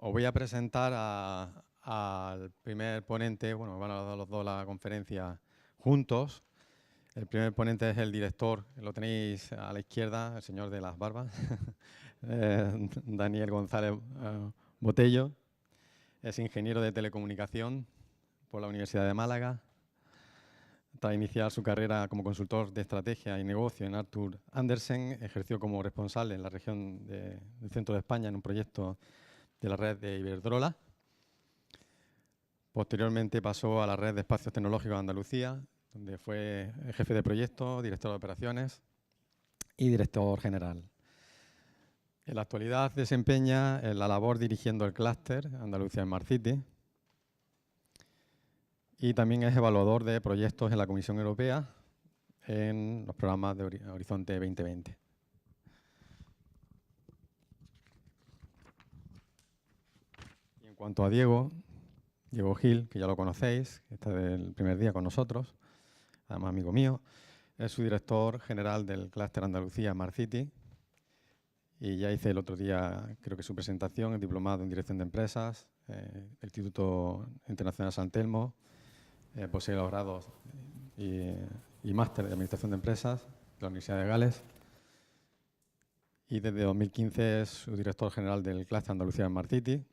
Os voy a presentar al primer ponente. Bueno, van a dar los dos la conferencia juntos. El primer ponente es el director, lo tenéis a la izquierda, el señor de las barbas, Daniel González Botello. Es ingeniero de telecomunicación por la Universidad de Málaga. Tras iniciar su carrera como consultor de estrategia y negocio en Arthur Andersen, ejerció como responsable en la región del centro de España en un proyecto de la red de Iberdrola. Posteriormente pasó a la red de espacios tecnológicos de Andalucía, donde fue jefe de proyecto, director de operaciones y director general. En la actualidad desempeña la labor dirigiendo el clúster Andalucía Smart City y también es evaluador de proyectos en la Comisión Europea en los programas de Horizonte 2020. Y en cuanto a Diego Gil, que ya lo conocéis, que está del primer día con nosotros, además amigo mío, es su director general del clúster Andalucía Smart City y ya hice el otro día, creo que su presentación, el diplomado en Dirección de Empresas, el Instituto Internacional San Telmo, posee los grados y máster de Administración de Empresas de la Universidad de Gales y desde 2015 es su director general del clúster Andalucía Smart City,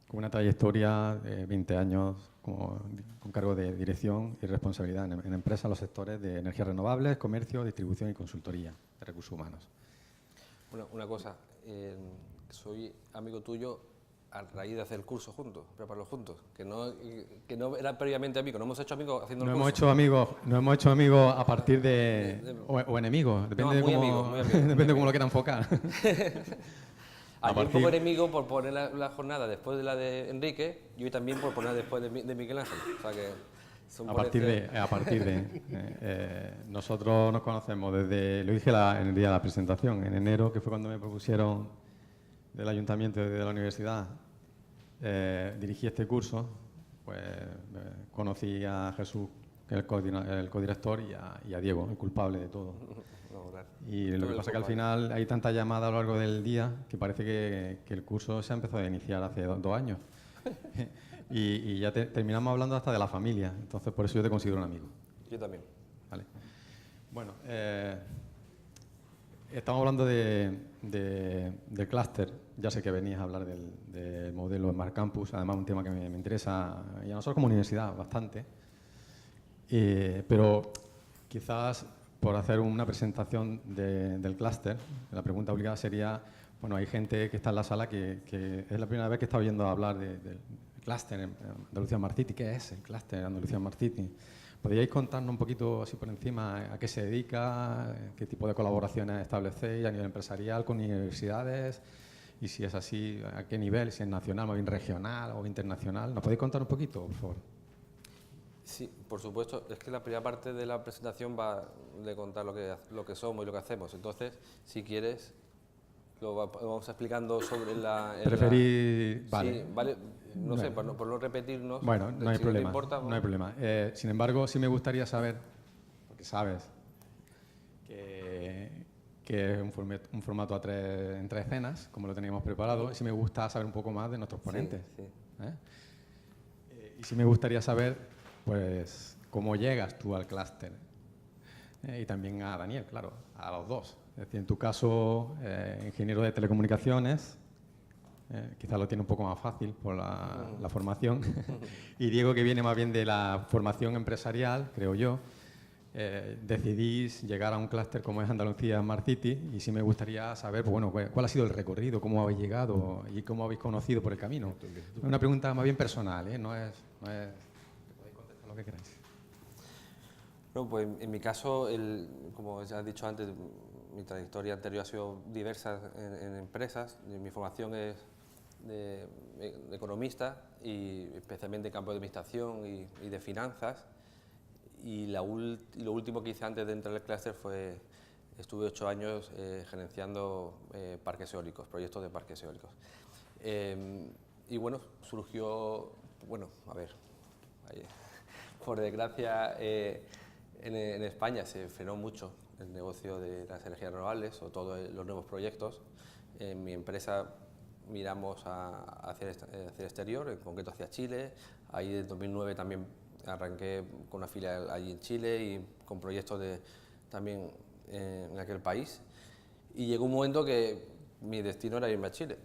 con una trayectoria de 20 años con cargo de dirección y responsabilidad en empresas en los sectores de energías renovables, comercio, distribución y consultoría de recursos humanos. Una cosa, soy amigo tuyo a raíz de hacer el curso juntos, prepararlo juntos, que no era previamente amigo, no hemos hecho amigos haciendo el curso. No hemos hecho amigos a partir de o enemigos, depende de cómo lo quiera enfocar. Ayer un poco enemigo por poner la jornada después de la de Enrique y hoy también por poner después de Miguel Ángel. O sea que a partir de nosotros nos conocemos desde, lo dije en el día de la presentación, en enero, que fue cuando me propusieron del ayuntamiento y de la universidad, dirigí este curso, pues conocí a Jesús, que es el codirector, y a Diego, el culpable de todo. Y lo que pasa es que al final hay tanta llamada a lo largo del día que parece que el curso se ha empezado a iniciar hace 2 años. y ya terminamos hablando hasta de la familia, entonces por eso yo te considero un amigo. Yo también. Vale. Bueno, estamos hablando del clúster. Ya sé que venías a hablar del modelo Smart Campus, además un tema que me interesa y a nosotros como universidad bastante. Pero quizás por hacer una presentación del clúster, la pregunta obligada sería, bueno, hay gente que está en la sala que es la primera vez que está oyendo hablar del clúster Andalucía Smart City. ¿Qué es el clúster Andalucía Smart City? ¿Podríais contarnos un poquito así por encima a qué se dedica, qué tipo de colaboraciones establecéis a nivel empresarial con universidades y si es así, a qué nivel, si es nacional o bien regional o internacional? ¿Nos podéis contar un poquito, por favor? Sí, por supuesto. Es que la primera parte de la presentación va de contar lo que somos y lo que hacemos. Entonces, si quieres, lo vamos explicando sobre Preferí... Vale. Sí, vale. No sé, por no repetirnos. Bueno, no hay si problema. No importa, no hay problema. Sin embargo, sí me gustaría saber, porque sabes que es un formato en 3 escenas, como lo teníamos preparado, y sí me gusta saber un poco más de nuestros ponentes. Sí. Y sí me gustaría saber, pues, cómo llegas tú al clúster. Y también a Daniel, claro, a los dos. Es decir, en tu caso, ingeniero de telecomunicaciones, quizás lo tiene un poco más fácil por la formación. Y Diego, que viene más bien de la formación empresarial, creo yo, decidís llegar a un clúster como es Andalucía Smart City, y sí me gustaría saber, pues, bueno, cuál ha sido el recorrido, cómo habéis llegado y cómo habéis conocido por el camino. Es una pregunta más bien personal, no es podéis contestar lo que queráis. No, pues en mi caso, como ya he dicho antes, mi trayectoria anterior ha sido diversa en empresas. Mi formación es de economista y especialmente en campo de administración y de finanzas. Y lo último que hice antes de entrar al clúster estuve 8 años gerenciando parques eólicos, proyectos de parques eólicos. Y bueno, surgió, por desgracia, en España se frenó mucho el negocio de las energías renovables o todos los nuevos proyectos. En mi empresa miramos hacia el exterior, en concreto hacia Chile. Ahí en 2009 también arranqué con una filial allí en Chile y con proyectos también en aquel país. Y llegó un momento que mi destino era irme a Chile,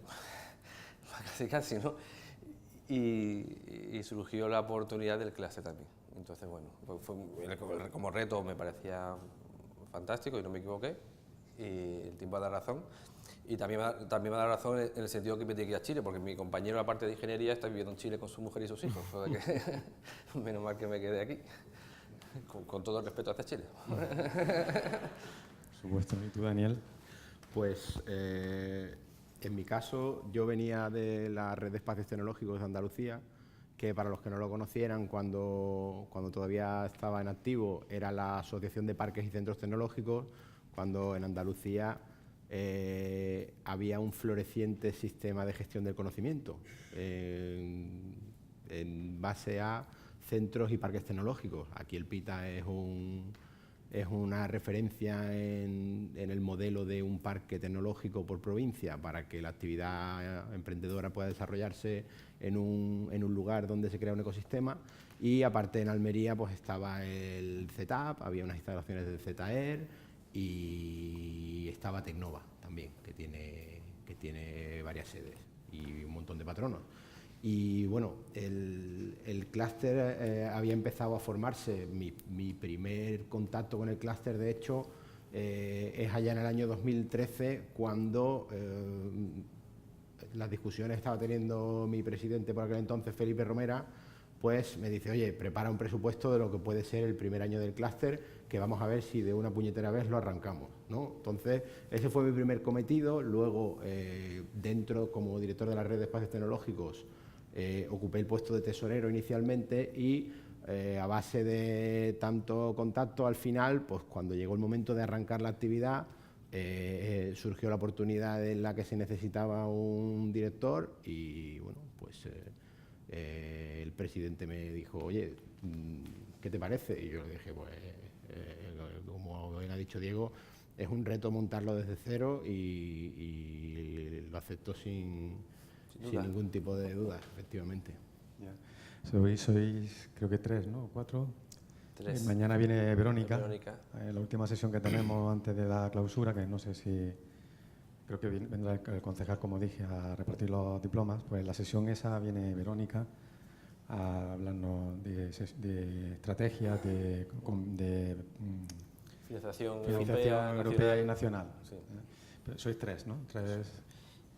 casi casi, ¿no? Y surgió la oportunidad del clúster también. Entonces, bueno, como reto me parecía fantástico y no me equivoqué, y el tiempo ha dado razón. Y también me ha dado razón en el sentido que me tenía que ir a Chile, porque mi compañero, aparte de ingeniería, está viviendo en Chile con su mujer y sus hijos. O sea que menos mal que me quedé aquí, con todo el respeto hacia Chile. Por supuesto. ¿Y tú, Daniel? Pues en mi caso, yo venía de la Red de Espacios Tecnológicos de Andalucía, que para los que no lo conocieran, cuando todavía estaba en activo, era la Asociación de Parques y Centros Tecnológicos, cuando en Andalucía había un floreciente sistema de gestión del conocimiento en base a centros y parques tecnológicos. Aquí el PITA es una referencia en el modelo de un parque tecnológico por provincia para que la actividad emprendedora pueda desarrollarse en un lugar donde se crea un ecosistema. Y aparte en Almería pues estaba el ZAP, había unas instalaciones del ZAER y estaba Tecnova también, que tiene varias sedes y un montón de patronos. Y bueno, el clúster había empezado a formarse. Mi primer contacto con el clúster, de hecho, es allá en el año 2013, cuando las discusiones estaba teniendo mi presidente por aquel entonces, Felipe Romera, pues me dice, oye, prepara un presupuesto de lo que puede ser el primer año del clúster, que vamos a ver si de una puñetera vez lo arrancamos, ¿no? Entonces, ese fue mi primer cometido. Luego, dentro, como director de la Red de Espacios Tecnológicos, ocupé el puesto de tesorero inicialmente y a base de tanto contacto, al final, pues cuando llegó el momento de arrancar la actividad, surgió la oportunidad en la que se necesitaba un director y, bueno, pues el presidente me dijo, oye, ¿qué te parece? Y yo le dije, pues, como bien ha dicho Diego, es un reto montarlo desde cero y lo acepto sin ningún tipo de duda, efectivamente. Yeah. Sois, creo que 3, ¿no? 4. 3. Mañana viene Verónica. La última sesión que tenemos antes de la clausura, que no sé si... Creo que vendrá el concejal, como dije, a repartir los diplomas. Pues en la sesión esa viene Verónica a hablarnos de estrategias, de financiación europea y nacional. Sí. Pero sois 3, ¿no? 3.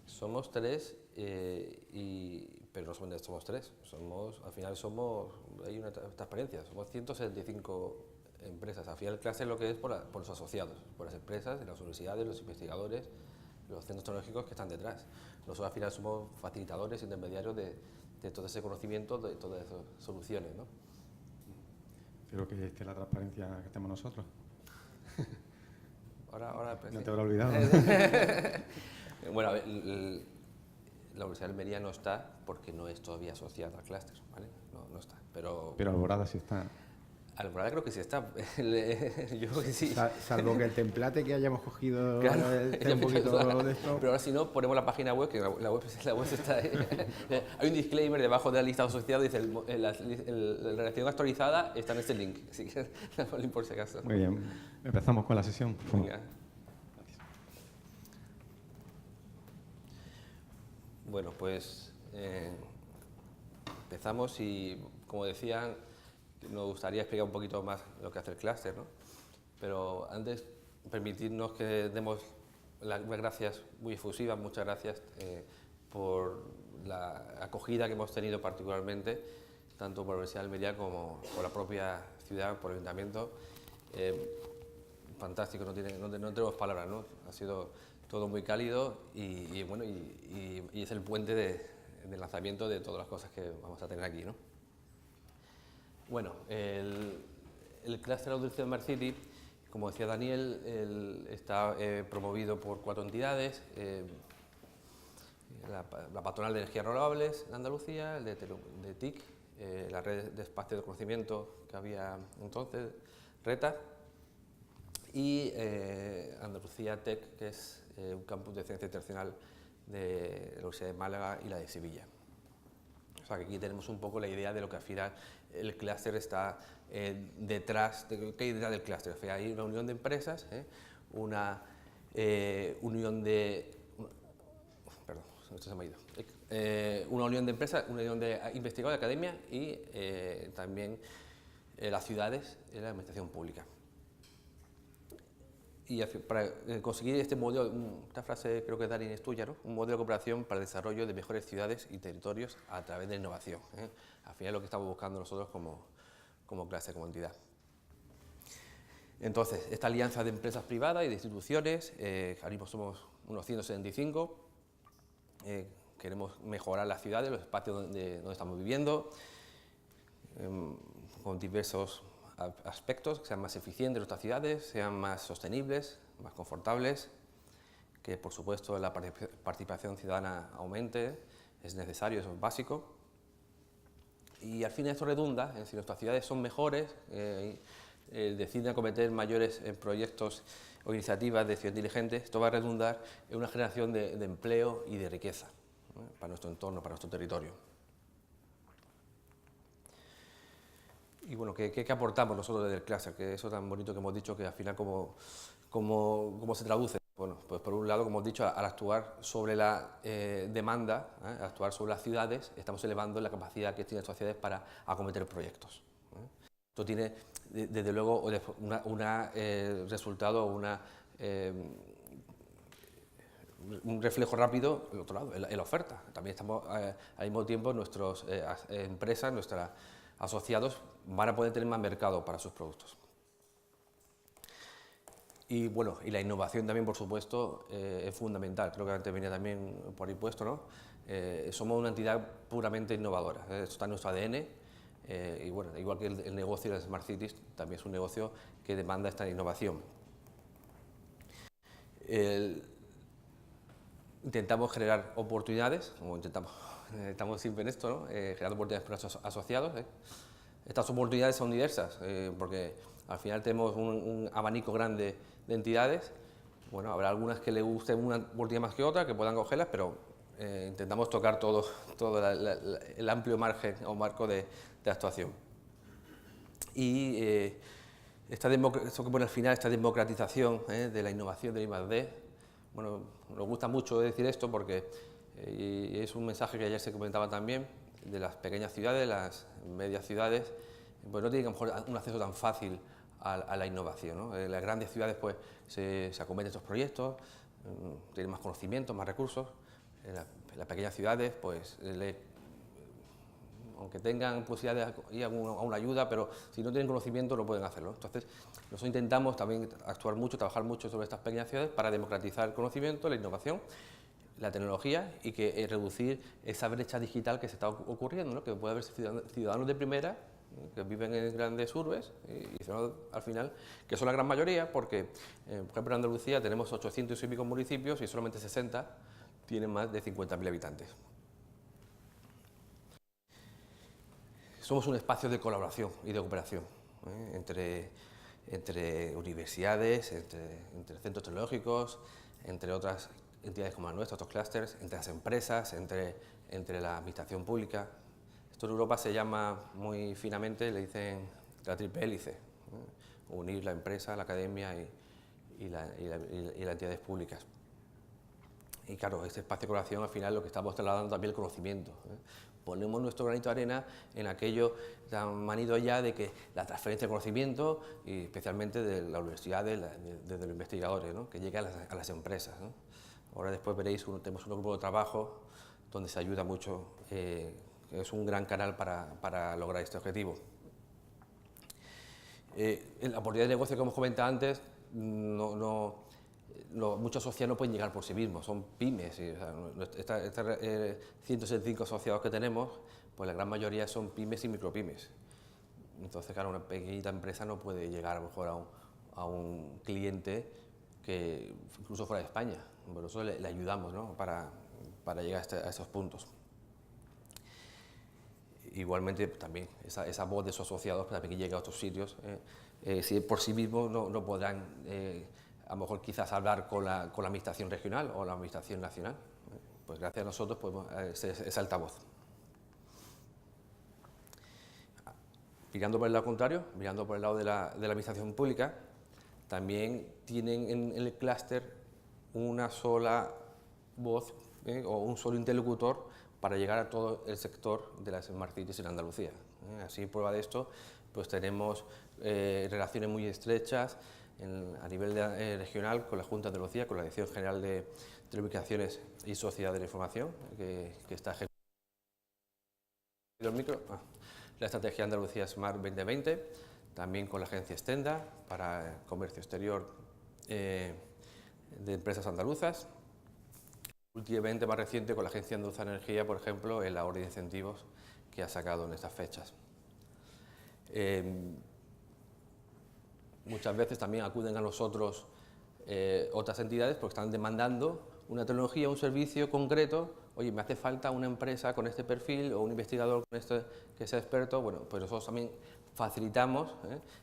Somos 3, pero no somos 3. Al final hay una transparencia, somos 175 empresas. Al final el clúster es lo que es por los asociados, por las empresas, las universidades, los investigadores, los centros tecnológicos que están detrás. Nosotros al final somos facilitadores, intermediarios de todo ese conocimiento, de todas esas soluciones, ¿no? Espero que esté la transparencia que estemos nosotros. Ahora pues, no sí. te habrá olvidado. Bueno, la Universidad de Almería no está porque no es todavía asociada al clúster, ¿vale? No está. Pero Alborada sí está. Alborada creo que sí está. Yo creo que sí. Salvo que el template que hayamos cogido claro, esté un poquito de esto. Pero ahora si no, ponemos la página web, que la web está ahí. Hay un disclaimer debajo de la lista de asociados, dice la redacción actualizada está en este link. Así que por si acaso. Muy bien. Empezamos con la sesión. Venga. Bueno, pues empezamos y, como decían, nos gustaría explicar un poquito más lo que hace el clúster, ¿no? Pero antes, permitirnos que demos las gracias muy efusivas, muchas gracias por la acogida que hemos tenido particularmente, tanto por la Universidad de Almería como por la propia ciudad, por el ayuntamiento. Fantástico, no tenemos palabras, ¿no? Ha sido todo muy cálido y bueno, y es el puente de lanzamiento de todas las cosas que vamos a tener aquí, ¿no? Bueno, el clúster Audiencia Smart City, como decía Daniel, está promovido por 4 entidades, la Patronal de Energías Renovables en Andalucía, el de TIC, la Red de Espacios de Conocimiento que había entonces, RETA, y Andalucía Tech, que es un campus de ciencia internacional de la Universidad de Málaga y la de Sevilla. O sea que aquí tenemos un poco la idea de lo que al final el clúster está detrás, ¿qué hay detrás del clúster? O sea, hay una unión de empresas, una unión de... Perdón, esto se me ha ido. Una unión de empresas, una unión de investigadores de academia y también las ciudades y la administración pública. Y para conseguir este modelo, esta frase creo que es Darín es tuya, ¿no? Un modelo de cooperación para el desarrollo de mejores ciudades y territorios a través de la innovación. Al final es lo que estamos buscando nosotros como clase, como entidad. Entonces, esta alianza de empresas privadas y de instituciones, ahora mismo somos unos 175, queremos mejorar las ciudades, los espacios donde estamos viviendo, con diversos aspectos, que sean más eficientes nuestras ciudades, sean más sostenibles, más confortables, que por supuesto la participación ciudadana aumente, es necesario, eso es básico. Y al fin esto redunda, si nuestras ciudades son mejores, deciden acometer mayores proyectos o iniciativas de ciudad inteligente, esto va a redundar en una generación de empleo y de riqueza para nuestro entorno, para nuestro territorio. Y bueno, ¿qué aportamos nosotros desde el clúster? Que eso tan bonito que hemos dicho, que al final ¿cómo se traduce? Bueno, pues por un lado, como hemos dicho, al actuar sobre la demanda, al actuar sobre las ciudades, estamos elevando la capacidad que tienen estas ciudades para acometer proyectos. Esto tiene, desde luego, un resultado, un reflejo rápido, el otro lado, en la oferta. También estamos, al mismo tiempo, nuestras empresas, nuestros asociados van a poder tener más mercado para sus productos. Y bueno, y la innovación también, por supuesto, es fundamental. Creo que antes venía también por ahí puesto, ¿no? Somos una entidad puramente innovadora. Esto está en nuestro ADN. Y bueno, igual que el negocio de las Smart Cities, también es un negocio que demanda esta innovación. Intentamos generar oportunidades, como estamos siempre en esto, ¿no? Generar oportunidades para nuestros asociados. Estas oportunidades son diversas, porque al final tenemos un abanico grande de entidades. Bueno, habrá algunas que les guste una oportunidad más que otra, que puedan cogerlas, pero intentamos tocar todo el amplio margen o marco de actuación. Y esto que pone al final, esta democratización de la innovación del I+D, bueno, nos gusta mucho decir esto porque es un mensaje que ayer se comentaba también, de las pequeñas ciudades, las medias ciudades, pues no tienen a lo mejor un acceso tan fácil a la innovación, ¿no? En las grandes ciudades pues se acometen estos proyectos, tienen más conocimientos, más recursos. En las pequeñas ciudades pues aunque tengan posibilidad de ir a una ayuda, pero si no tienen conocimiento no pueden hacerlo. Entonces nosotros intentamos también actuar mucho, trabajar mucho sobre estas pequeñas ciudades para democratizar el conocimiento, la innovación, la tecnología y que reducir esa brecha digital que se está ocurriendo, ¿no? Que puede haber ciudadanos de primera que viven en grandes urbes y al final, que son la gran mayoría, porque por ejemplo en Andalucía tenemos 800 y pico municipios y solamente 60 tienen más de 50.000 habitantes. Somos un espacio de colaboración y de cooperación entre universidades, entre centros tecnológicos, entre otras entidades como la nuestra, otros clústeres, entre las empresas, entre la administración pública. Esto en Europa se llama muy finamente, le dicen la triple hélice, unir la empresa, la academia y las entidades públicas. Y claro, este espacio de colaboración al final lo que estamos trasladando también el conocimiento. Ponemos nuestro granito de arena en aquello tan manido ya de que la transferencia de conocimiento, y especialmente de la universidad, de los investigadores, ¿no? Que llegue a las empresas, ¿no? Ahora después veréis, tenemos un grupo de trabajo donde se ayuda mucho, es un gran canal para lograr este objetivo. La oportunidad de negocio que hemos comentado antes, muchos asociados no pueden llegar por sí mismos, son pymes. O sea, estos 165 asociados que tenemos, pues la gran mayoría son pymes y micropymes. Entonces, claro, una pequeñita empresa no puede llegar a lo mejor a un cliente que incluso fuera de España. Por eso le ayudamos, ¿no? para llegar a esos puntos. Igualmente, también esa voz de esos asociados para que llegue a otros sitios, si por sí mismos no podrán a lo mejor quizás hablar con la administración regional o la administración nacional. pues gracias a nosotros podemos ser ese altavoz. Mirando por el lado contrario, mirando por el lado de la administración pública, también tienen en el clúster una sola voz o un solo interlocutor para llegar a todo el sector de las Smart Cities en Andalucía. Así, prueba de esto, pues tenemos relaciones muy estrechas a nivel regional con la Junta de Andalucía, con la Dirección General de Telecomunicaciones y Sociedad de la Información, que está ejecutando la Estrategia Andalucía Smart 2020, también con la agencia Stenda para el comercio exterior de empresas andaluzas. Últimamente, más reciente, con la Agencia Andaluza de Energía, por ejemplo, en la orden de incentivos que ha sacado en estas fechas. Muchas veces también acuden a nosotros otras entidades porque están demandando una tecnología, un servicio concreto. Oye, me hace falta una empresa con este perfil o un investigador con este que sea experto. Bueno, pues nosotros también facilitamos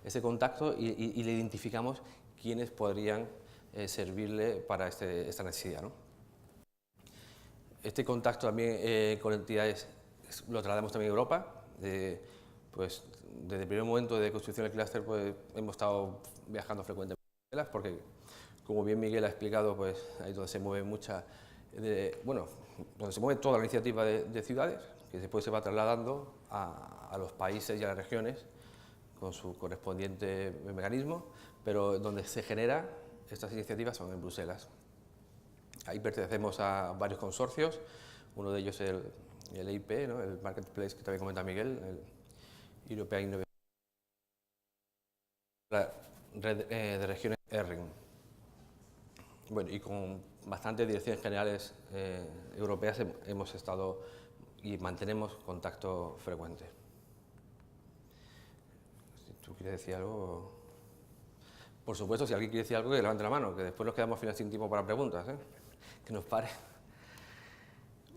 ese contacto y le identificamos quiénes podrían servirle para esta necesidad, ¿no? Este contacto también con entidades lo trasladamos también a Europa. Pues desde el primer momento de construcción del clúster pues, hemos estado viajando frecuentemente porque, como bien Miguel ha explicado, pues ahí es donde se mueve donde se mueve toda la iniciativa de ciudades, que después se va trasladando a los países y a las regiones con su correspondiente mecanismo, pero donde se generan estas iniciativas son en Bruselas. Ahí pertenecemos a varios consorcios, uno de ellos es el EIP, ¿no? El Marketplace que también comenta Miguel, el European Innovation, la red de regiones ERRIN. Bueno, y con bastantes direcciones generales europeas hemos estado y mantenemos contacto frecuente. Si tú quieres decir algo, por supuesto, si alguien quiere decir algo, que levante la mano, que después nos quedamos al final sin tiempo para preguntas, que nos pare.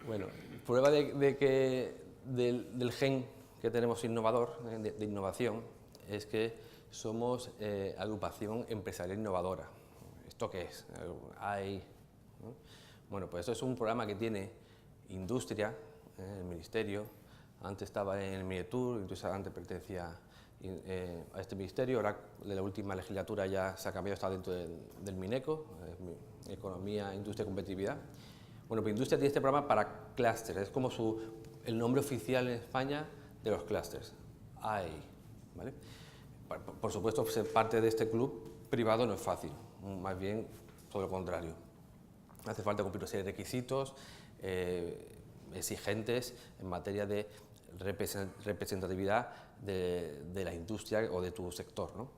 Bueno, prueba del gen que tenemos innovador, de innovación, es que somos agrupación empresarial innovadora. ¿Esto qué es? ¿No? Bueno, pues esto es un programa que tiene industria, el ministerio, antes estaba en el Minetur, entonces antes pertenecía a este ministerio, ahora de la última legislatura ya se ha cambiado, está dentro del Mineco, Economía, Industria y Competitividad. Bueno, pues Industria tiene este programa para clústeres, es como el nombre oficial en España de los clústeres, AI, ¿vale? Por supuesto, ser parte de este club privado no es fácil, más bien todo lo contrario. Hace falta cumplir una serie de requisitos exigentes en materia de representatividad de la industria o de tu sector, ¿no?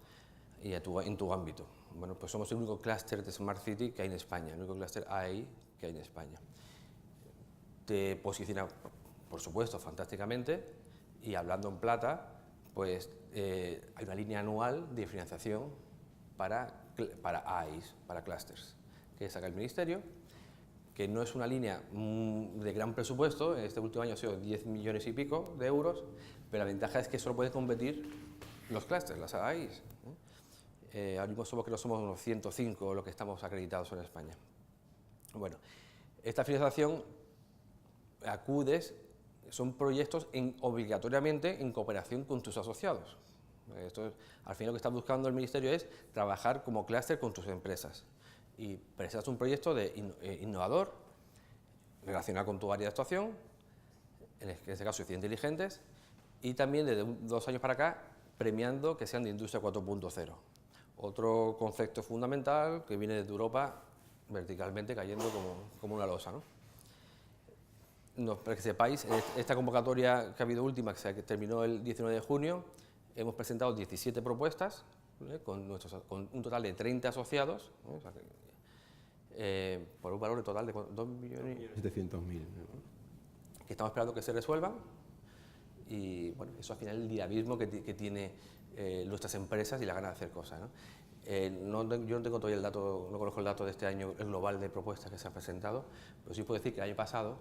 Y en tu ámbito. Bueno, pues somos el único clúster de Smart City que hay en España, el único clúster AI que hay en España. Te posiciona, por supuesto, fantásticamente, y hablando en plata, pues hay una línea anual de financiación para AIs, para clústeres, que saca el Ministerio, que no es una línea de gran presupuesto, en este último año ha sido 10 millones y pico de euros, pero la ventaja es que solo pueden competir los clústeres, las AIs. Ahora mismo somos unos 105 los que estamos acreditados en España. Bueno, esta financiación son proyectos obligatoriamente en cooperación con tus asociados. Esto al final lo que está buscando el Ministerio es trabajar como clúster con tus empresas y presentas un proyecto innovador relacionado con tu área de actuación, en este caso Ciudades Inteligentes, y también desde 2 años para acá premiando que sean de Industria 4.0. Otro concepto fundamental que viene desde Europa verticalmente cayendo como una losa, ¿no? Para que sepáis, esta convocatoria que ha habido última, que terminó el 19 de junio, hemos presentado 17 propuestas con un total de 30 asociados, ¿no? O sea por un valor total de 2.700.000. Que estamos esperando que se resuelvan. Y bueno, eso al final es el dinamismo que tiene nuestras empresas y la gana de hacer cosas, ¿no? Yo no tengo todavía el dato, no conozco el dato de este año, el global de propuestas que se han presentado, pero sí puedo decir que el año pasado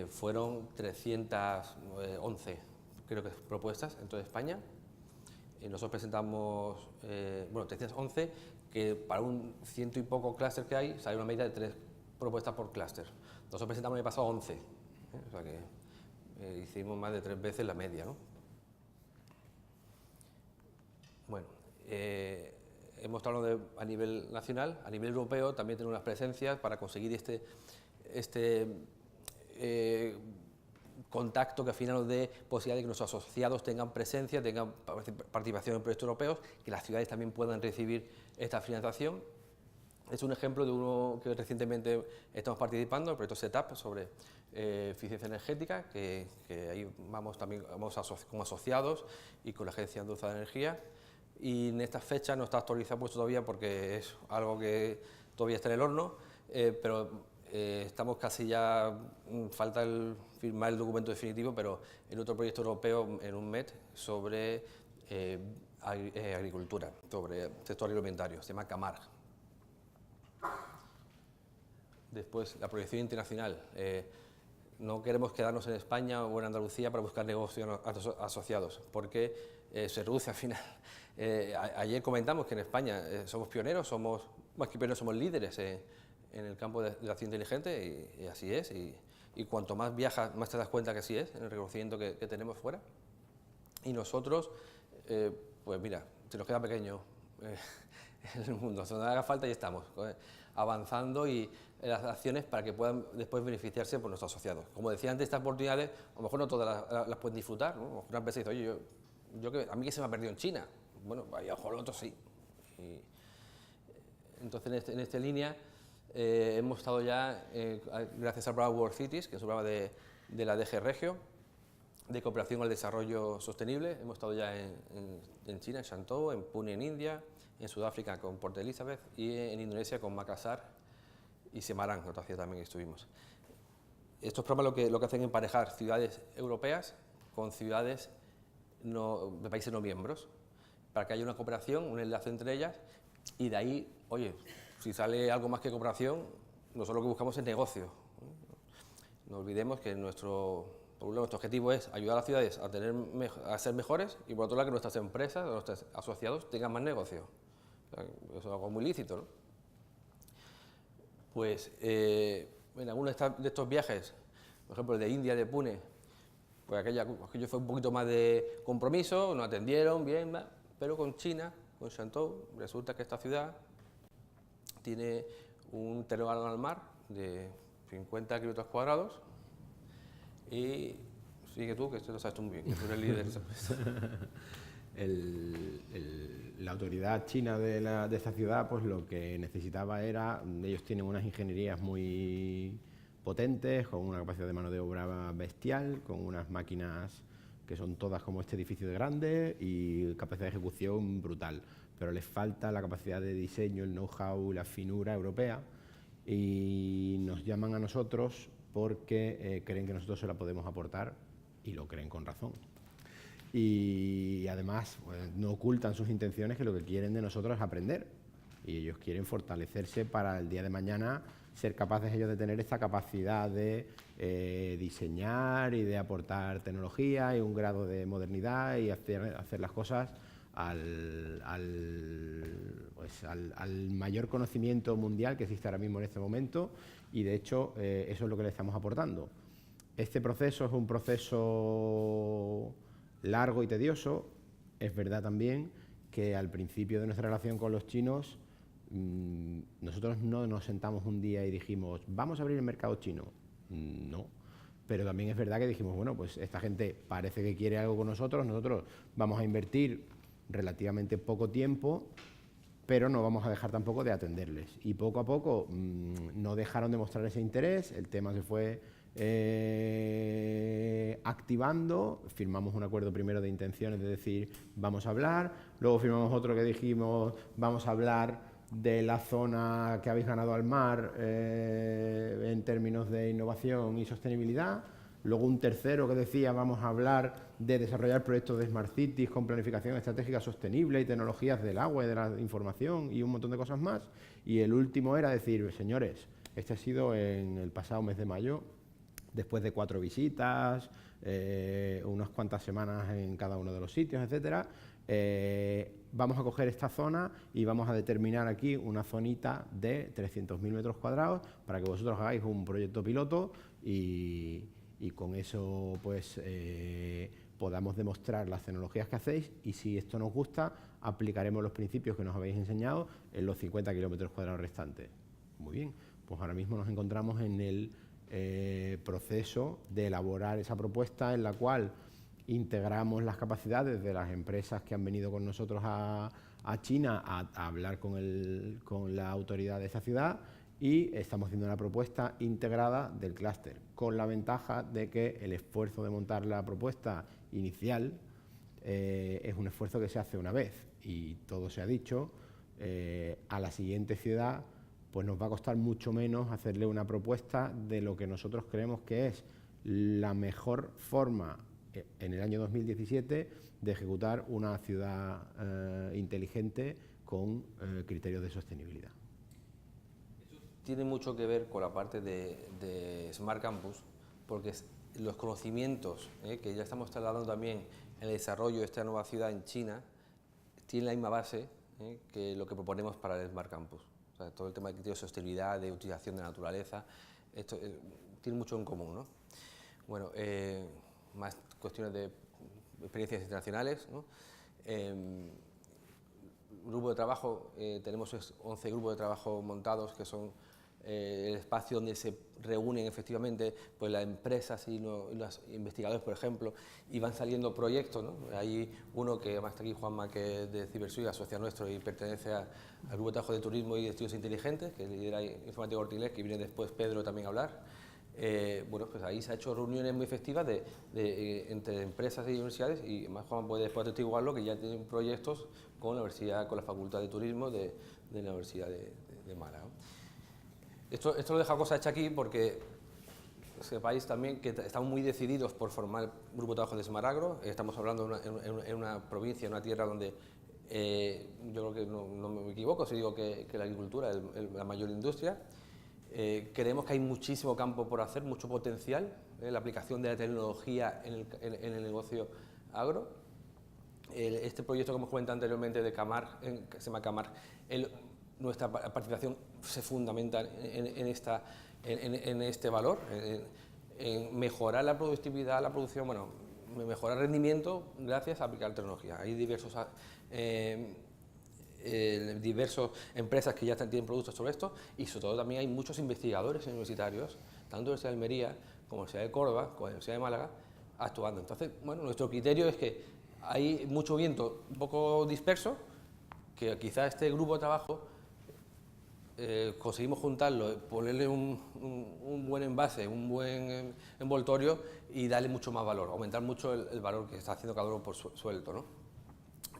fueron 311, creo que propuestas en toda España. Nosotros presentamos, 311, que para un 100 y poco clúster que hay, sale una medida de 3 propuestas por clúster. Nosotros presentamos el año pasado 11, o sea que hicimos más de 3 veces la media, ¿no? Bueno, hemos hablado a nivel nacional, a nivel europeo también tenemos unas presencias para conseguir este contacto que al final nos dé posibilidad de que nuestros asociados tengan presencia, tengan participación en proyectos europeos, que las ciudades también puedan recibir esta financiación. Es un ejemplo de uno que recientemente estamos participando, el proyecto SETAP sobre eficiencia energética, que ahí vamos como asociados y con la Agencia Andaluza de Energía. Y en esta fecha no está actualizado pues todavía porque es algo que todavía está en el horno, pero estamos casi ya, falta firmar el documento definitivo, pero en otro proyecto europeo en un MET sobre agricultura, sobre sector agroalimentario, se llama CAMARG. Después, la proyección internacional. No queremos quedarnos en España o en Andalucía para buscar negocios asociados, porque se reduce al final. Ayer comentamos que en España somos pioneros, más que pioneros, somos líderes en el campo de la ciudad inteligente, y así es. Y cuanto más viajas, más te das cuenta que así es, en el reconocimiento que tenemos fuera. Y nosotros, pues mira, se nos queda pequeño en el mundo, donde haga falta y estamos avanzando y las acciones para que puedan después beneficiarse por nuestros asociados. Como decía antes, estas oportunidades, a lo mejor no todas las pueden disfrutar, ¿no? A lo mejor una empresa dice, oye, a mí que se me ha perdido en China, bueno, vaya, ojo, lo otro sí. Y entonces, en esta línea, hemos estado ya, gracias al programa World Cities, que es un programa de la DG Regio, de cooperación al desarrollo sostenible. Hemos estado ya en China, en Shantou, en Pune, en India, en Sudáfrica con Port Elizabeth y en Indonesia con Makassar y Semarang, otra ciudad también estuvimos. Estos programas lo que hacen es emparejar ciudades europeas con ciudades de países no miembros, para que haya una cooperación, un enlace entre ellas, y de ahí, oye, si sale algo más que cooperación, nosotros lo que buscamos es negocio. No olvidemos que nuestro objetivo es ayudar a las ciudades a ser mejores, y por otro lado que nuestras empresas, nuestros asociados tengan más negocio. O sea, eso es algo muy lícito, ¿no? Pues en algunos de estos viajes, por ejemplo el de India, de Pune, pues aquello fue un poquito más de compromiso, nos atendieron bien, pero con China, con Shantou, resulta que esta ciudad tiene un terreno al mar de 50 kilómetros cuadrados y sigue tú, que esto lo sabes tú muy bien, que tú eres el líder de esa empresa. La autoridad china de esta ciudad, pues lo que necesitaba era, ellos tienen unas ingenierías muy potentes, con una capacidad de mano de obra bestial, con unas máquinas que son todas como este edificio de grande y capacidad de ejecución brutal, pero les falta la capacidad de diseño, el know-how, la finura europea, y nos llaman a nosotros porque creen que nosotros se la podemos aportar, y lo creen con razón. Y además pues, no ocultan sus intenciones, que lo que quieren de nosotros es aprender, y ellos quieren fortalecerse para el día de mañana ser capaces ellos de tener esta capacidad de diseñar y de aportar tecnología y un grado de modernidad y hacer las cosas al mayor conocimiento mundial que existe ahora mismo en este momento, y de hecho eso es lo que le estamos aportando. Este proceso es un proceso largo y tedioso. Es verdad también que al principio de nuestra relación con los chinos, nosotros no nos sentamos un día y dijimos, vamos a abrir el mercado chino. No, pero también es verdad que dijimos, bueno, pues esta gente parece que quiere algo con nosotros vamos a invertir relativamente poco tiempo, pero no vamos a dejar tampoco de atenderles. Y poco a poco no dejaron de mostrar ese interés, el tema se fue activando, firmamos un acuerdo primero de intenciones de decir vamos a hablar, luego firmamos otro que dijimos vamos a hablar de la zona que habéis ganado al mar en términos de innovación y sostenibilidad, luego un tercero que decía vamos a hablar de desarrollar proyectos de Smart Cities con planificación estratégica sostenible y tecnologías del agua y de la información y un montón de cosas más, y el último era decir, señores, este ha sido en el pasado mes de mayo, después de 4 visitas, unas cuantas semanas en cada uno de los sitios, etcétera, vamos a coger esta zona y vamos a determinar aquí una zonita de 300.000 metros cuadrados para que vosotros hagáis un proyecto piloto y con eso pues podamos demostrar las tecnologías que hacéis, y si esto nos gusta, aplicaremos los principios que nos habéis enseñado en los 50 kilómetros cuadrados restantes. Muy bien, pues ahora mismo nos encontramos en el proceso de elaborar esa propuesta en la cual integramos las capacidades de las empresas que han venido con nosotros a China a hablar con la autoridad de esa ciudad, y estamos haciendo una propuesta integrada del clúster, con la ventaja de que el esfuerzo de montar la propuesta inicial es un esfuerzo que se hace una vez, y todo se ha dicho, a la siguiente ciudad pues nos va a costar mucho menos hacerle una propuesta de lo que nosotros creemos que es la mejor forma en el año 2017 de ejecutar una ciudad inteligente con criterios de sostenibilidad. Tiene mucho que ver con la parte de Smart Campus, porque los conocimientos que ya estamos trasladando también en el desarrollo de esta nueva ciudad en China tienen la misma base que lo que proponemos para el Smart Campus. O sea, todo el tema de criterios de sostenibilidad, de utilización de la naturaleza, esto tiene mucho en común, ¿no? Bueno, más cuestiones de experiencias internacionales, ¿no? Grupo de trabajo, tenemos 11 grupos de trabajo montados que son el espacio donde se reúnen efectivamente pues, las empresas y los investigadores, por ejemplo, y van saliendo proyectos, ¿no? Hay uno que además está aquí, Juanma, que es de Cibersuya, socio nuestro y pertenece al Grupo de Trabajo de Turismo y Destinos Inteligentes, que lidera Informática Corte, que viene después Pedro también a hablar. Bueno, pues ahí se ha hecho reuniones muy efectivas entre empresas y universidades, y además Juan puede después atestiguarlo, que ya tienen proyectos con la universidad, con la Facultad de Turismo de la Universidad de Málaga. Esto lo deja cosa hecha aquí porque sepáis también que estamos muy decididos por formar un grupo de trabajo de Smart Agro. Estamos hablando en una provincia, en una tierra donde yo creo que no me equivoco si digo que la agricultura es la mayor industria. Creemos que hay muchísimo campo por hacer, mucho potencial, la aplicación de la tecnología en el negocio agro. Este proyecto que hemos comentado anteriormente de Camar, que se llama Camar, nuestra participación se fundamenta en este valor, en mejorar la productividad, la producción, bueno, mejorar el rendimiento gracias a aplicar tecnología. Hay diversas empresas que ya tienen productos sobre esto, y sobre todo también hay muchos investigadores universitarios, tanto de la Universidad de Almería como la Universidad de Córdoba, como la Universidad de Málaga, actuando. Entonces, bueno, nuestro criterio es que hay mucho viento un poco disperso, que quizá este grupo de trabajo conseguimos juntarlo, ponerle un buen envase, un buen envoltorio y darle mucho más valor, aumentar mucho el valor que está haciendo cada uno por suelto, ¿no?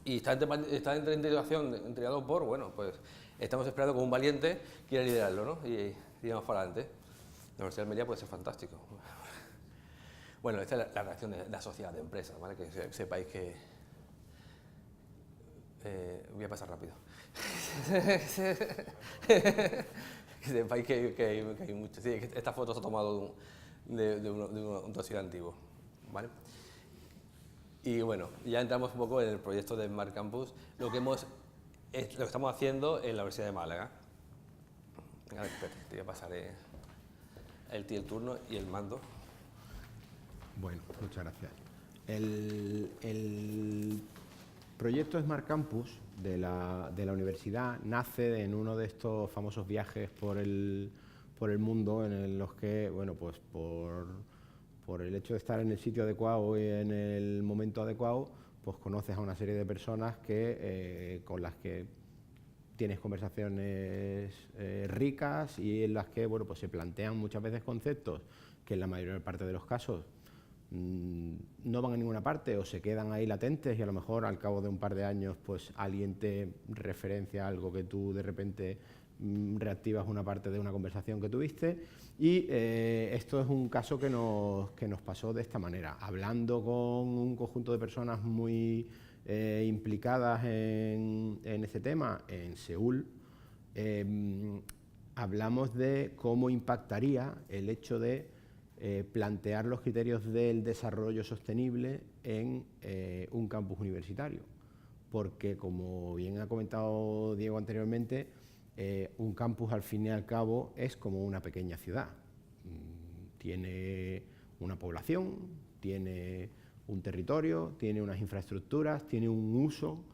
Y está en integración, entregado por, bueno, pues estamos esperando como un valiente quiera liderarlo, ¿no? Y vamos para adelante. La Universidad de Almería puede ser fantástico. Bueno, esta es la reacción de la sociedad de empresas, ¿vale? Que sepáis que... voy a pasar rápido. Que sepáis que hay mucho. Sí, esta foto se ha tomado de un dossier antiguo, ¿vale? Y bueno, ya entramos un poco en el proyecto de Smart Campus, lo que estamos haciendo en la Universidad de Málaga. A ver, espérate, te voy a pasar el turno y el mando. Bueno, muchas gracias. El proyecto Smart Campus de la universidad nace en uno de estos famosos viajes por el mundo en los que, bueno, pues por el hecho de estar en el sitio adecuado y en el momento adecuado, pues conoces a una serie de personas con las que tienes conversaciones ricas y en las que, bueno, pues se plantean muchas veces conceptos que en la mayor parte de los casos no van a ninguna parte o se quedan ahí latentes, y a lo mejor al cabo de un par de años pues alguien te referencia algo que tú de repente reactivas una parte de una conversación que tuviste. Y esto es un caso que nos pasó de esta manera, hablando con un conjunto de personas muy implicadas en este tema en Seúl. Hablamos de cómo impactaría el hecho de plantear los criterios del desarrollo sostenible en un campus universitario. Porque, como bien ha comentado Diego anteriormente, un campus al fin y al cabo es como una pequeña ciudad. Tiene una población, tiene un territorio, tiene unas infraestructuras, tiene un uso,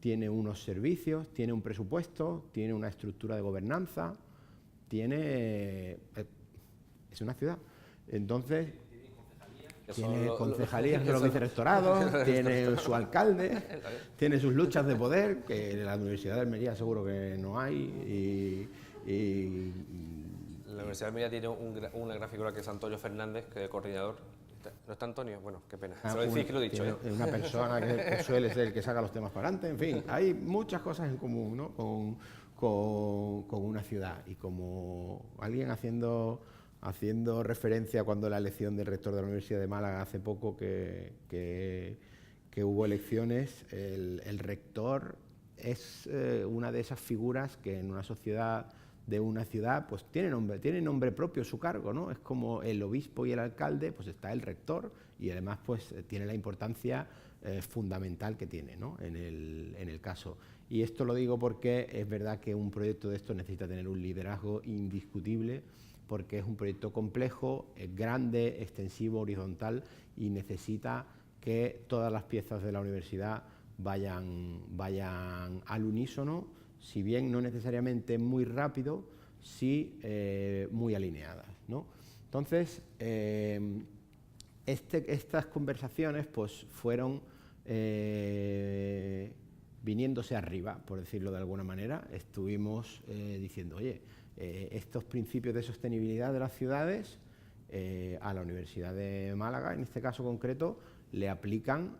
tiene unos servicios, tiene un presupuesto, tiene una estructura de gobernanza, es una ciudad. Entonces, tiene concejalías de los vicerrectorados, tiene su alcalde, tiene sus luchas de poder, que en la Universidad de Almería seguro que no hay. La Universidad de Almería tiene una gráfica que es Antonio Fernández, que es coordinador. ¿No está Antonio? Bueno, qué pena. Se lo decís que lo he dicho. Es una persona que suele ser el que saca los temas para adelante. En fin, hay muchas cosas en común, ¿no? con una ciudad. Y como alguien haciendo referencia cuando la elección del rector de la Universidad de Málaga hace poco que hubo elecciones, el rector es una de esas figuras que en una sociedad de una ciudad pues tiene nombre propio su cargo, ¿no? Es como el obispo y el alcalde, pues está el rector y además pues tiene la importancia fundamental que tiene, ¿no? en el caso. Y esto lo digo porque es verdad que un proyecto de esto necesita tener un liderazgo indiscutible, porque es un proyecto complejo, es grande, extensivo, horizontal y necesita que todas las piezas de la universidad vayan al unísono, si bien no necesariamente muy rápido, sí muy alineadas, ¿no? Entonces, estas conversaciones pues fueron viniéndose arriba, por decirlo de alguna manera. Estuvimos diciendo, oye, estos principios de sostenibilidad de las ciudades a la Universidad de Málaga, en este caso concreto, le aplican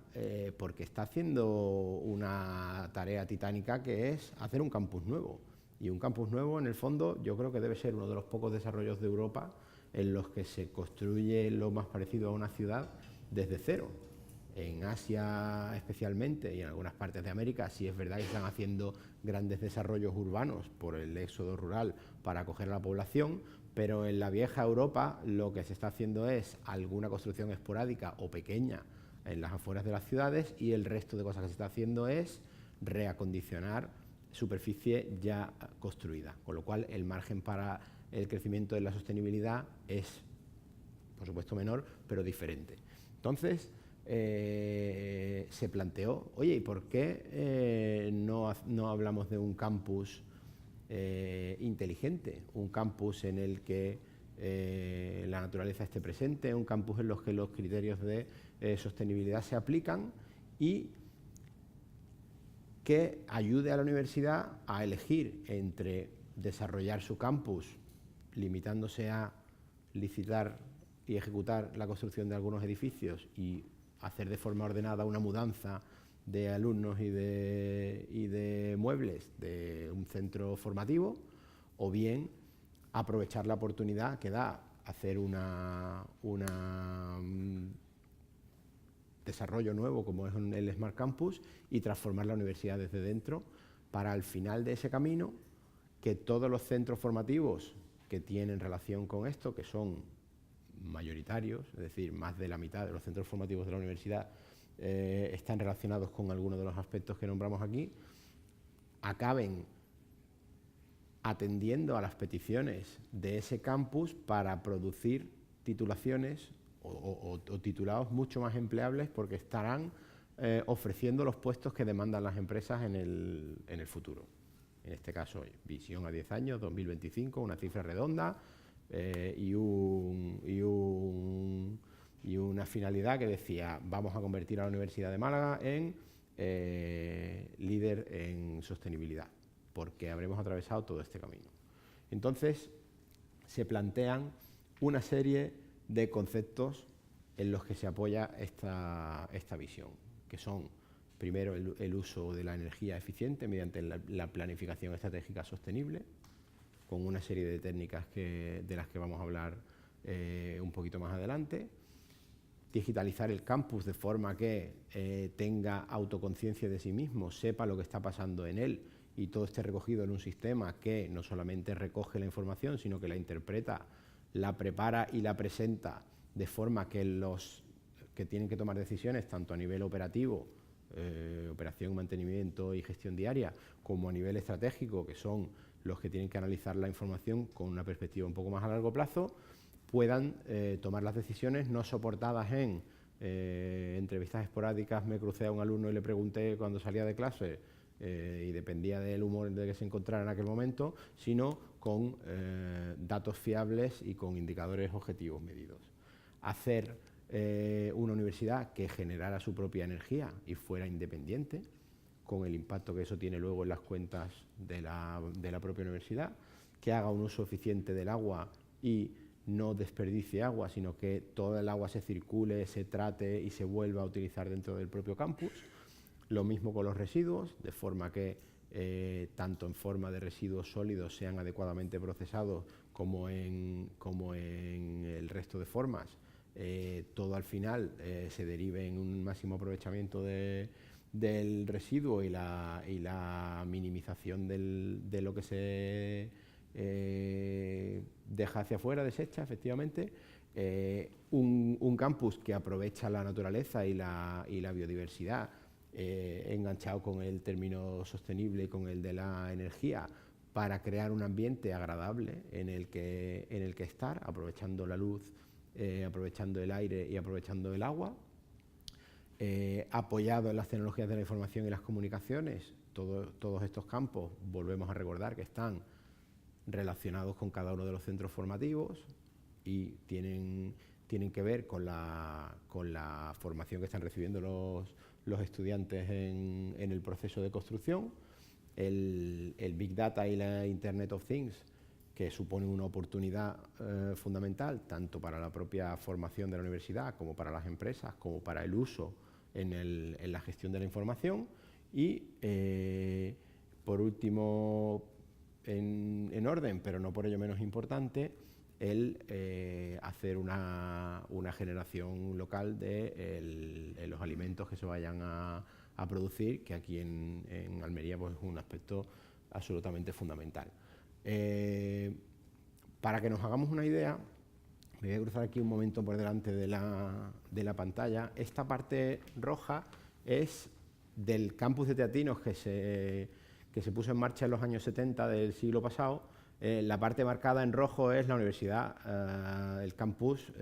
porque está haciendo una tarea titánica que es hacer un campus nuevo. Y un campus nuevo, en el fondo, yo creo que debe ser uno de los pocos desarrollos de Europa en los que se construye lo más parecido a una ciudad desde cero. En Asia especialmente y en algunas partes de América sí es verdad que están haciendo grandes desarrollos urbanos por el éxodo rural para acoger a la población, pero en la vieja Europa lo que se está haciendo es alguna construcción esporádica o pequeña en las afueras de las ciudades y el resto de cosas que se está haciendo es reacondicionar superficie ya construida, con lo cual el margen para el crecimiento de la sostenibilidad es, por supuesto, menor, pero diferente. Entonces, se planteó, oye, ¿y por qué no hablamos de un campus inteligente? Un campus en el que la naturaleza esté presente, un campus en los que los criterios de sostenibilidad se aplican y que ayude a la universidad a elegir entre desarrollar su campus limitándose a licitar y ejecutar la construcción de algunos edificios y hacer de forma ordenada una mudanza de alumnos y de muebles de un centro formativo, o bien aprovechar la oportunidad que da hacer un desarrollo nuevo como es el Smart Campus y transformar la universidad desde dentro para al final de ese camino que todos los centros formativos que tienen relación con esto, que son mayoritarios, es decir, más de la mitad de los centros formativos de la universidad están relacionados con algunos de los aspectos que nombramos aquí, acaben atendiendo a las peticiones de ese campus para producir titulaciones o titulados mucho más empleables porque estarán ofreciendo los puestos que demandan las empresas en el futuro. En este caso, visión a 10 años, 2025, una cifra redonda y una finalidad que decía, vamos a convertir a la Universidad de Málaga en líder en sostenibilidad, porque habremos atravesado todo este camino. Entonces, se plantean una serie de conceptos en los que se apoya esta visión, que son, primero, el uso de la energía eficiente mediante la planificación estratégica sostenible, con una serie de técnicas de las que vamos a hablar un poquito más adelante. Digitalizar el campus de forma que tenga autoconciencia de sí mismo, sepa lo que está pasando en él y todo esté recogido en un sistema que no solamente recoge la información, sino que la interpreta, la prepara y la presenta de forma que los que tienen que tomar decisiones tanto a nivel operativo, operación, mantenimiento y gestión diaria, como a nivel estratégico, que son los que tienen que analizar la información con una perspectiva un poco más a largo plazo, puedan tomar las decisiones no soportadas en entrevistas esporádicas. Me crucé a un alumno y le pregunté cuando salía de clase y dependía del humor de que se encontrara en aquel momento, sino con datos fiables y con indicadores objetivos medidos. Hacer una universidad que generara su propia energía y fuera independiente, con el impacto que eso tiene luego en las cuentas de la propia universidad, que haga un uso eficiente del agua y no desperdicie agua, sino que toda el agua se circule, se trate y se vuelva a utilizar dentro del propio campus. Lo mismo con los residuos, de forma que tanto en forma de residuos sólidos sean adecuadamente procesados como en el resto de formas, todo al final se derive en un máximo aprovechamiento del residuo y la minimización de lo que se deja hacia afuera, desecha, efectivamente. Un campus que aprovecha la naturaleza y la biodiversidad, enganchado con el término sostenible y con el de la energía, para crear un ambiente agradable en el que estar, aprovechando la luz, aprovechando el aire y aprovechando el agua. Apoyado en las tecnologías de la información y las comunicaciones, todos estos campos, volvemos a recordar que están relacionados con cada uno de los centros formativos y tienen que ver con la formación que están recibiendo los estudiantes en el proceso de construcción. El Big Data y la Internet of Things, que supone una oportunidad fundamental tanto para la propia formación de la universidad como para las empresas, como para el uso en la gestión de la información. Y por último, en orden, pero no por ello menos importante, el hacer una generación local de los alimentos que se vayan a producir, que aquí en Almería pues, es un aspecto absolutamente fundamental. Para que nos hagamos una idea, me voy a cruzar aquí un momento por delante de la pantalla. Esta parte roja es del campus de Teatinos que se puso en marcha en los años 70 del siglo pasado. La parte marcada en rojo es la universidad, el campus,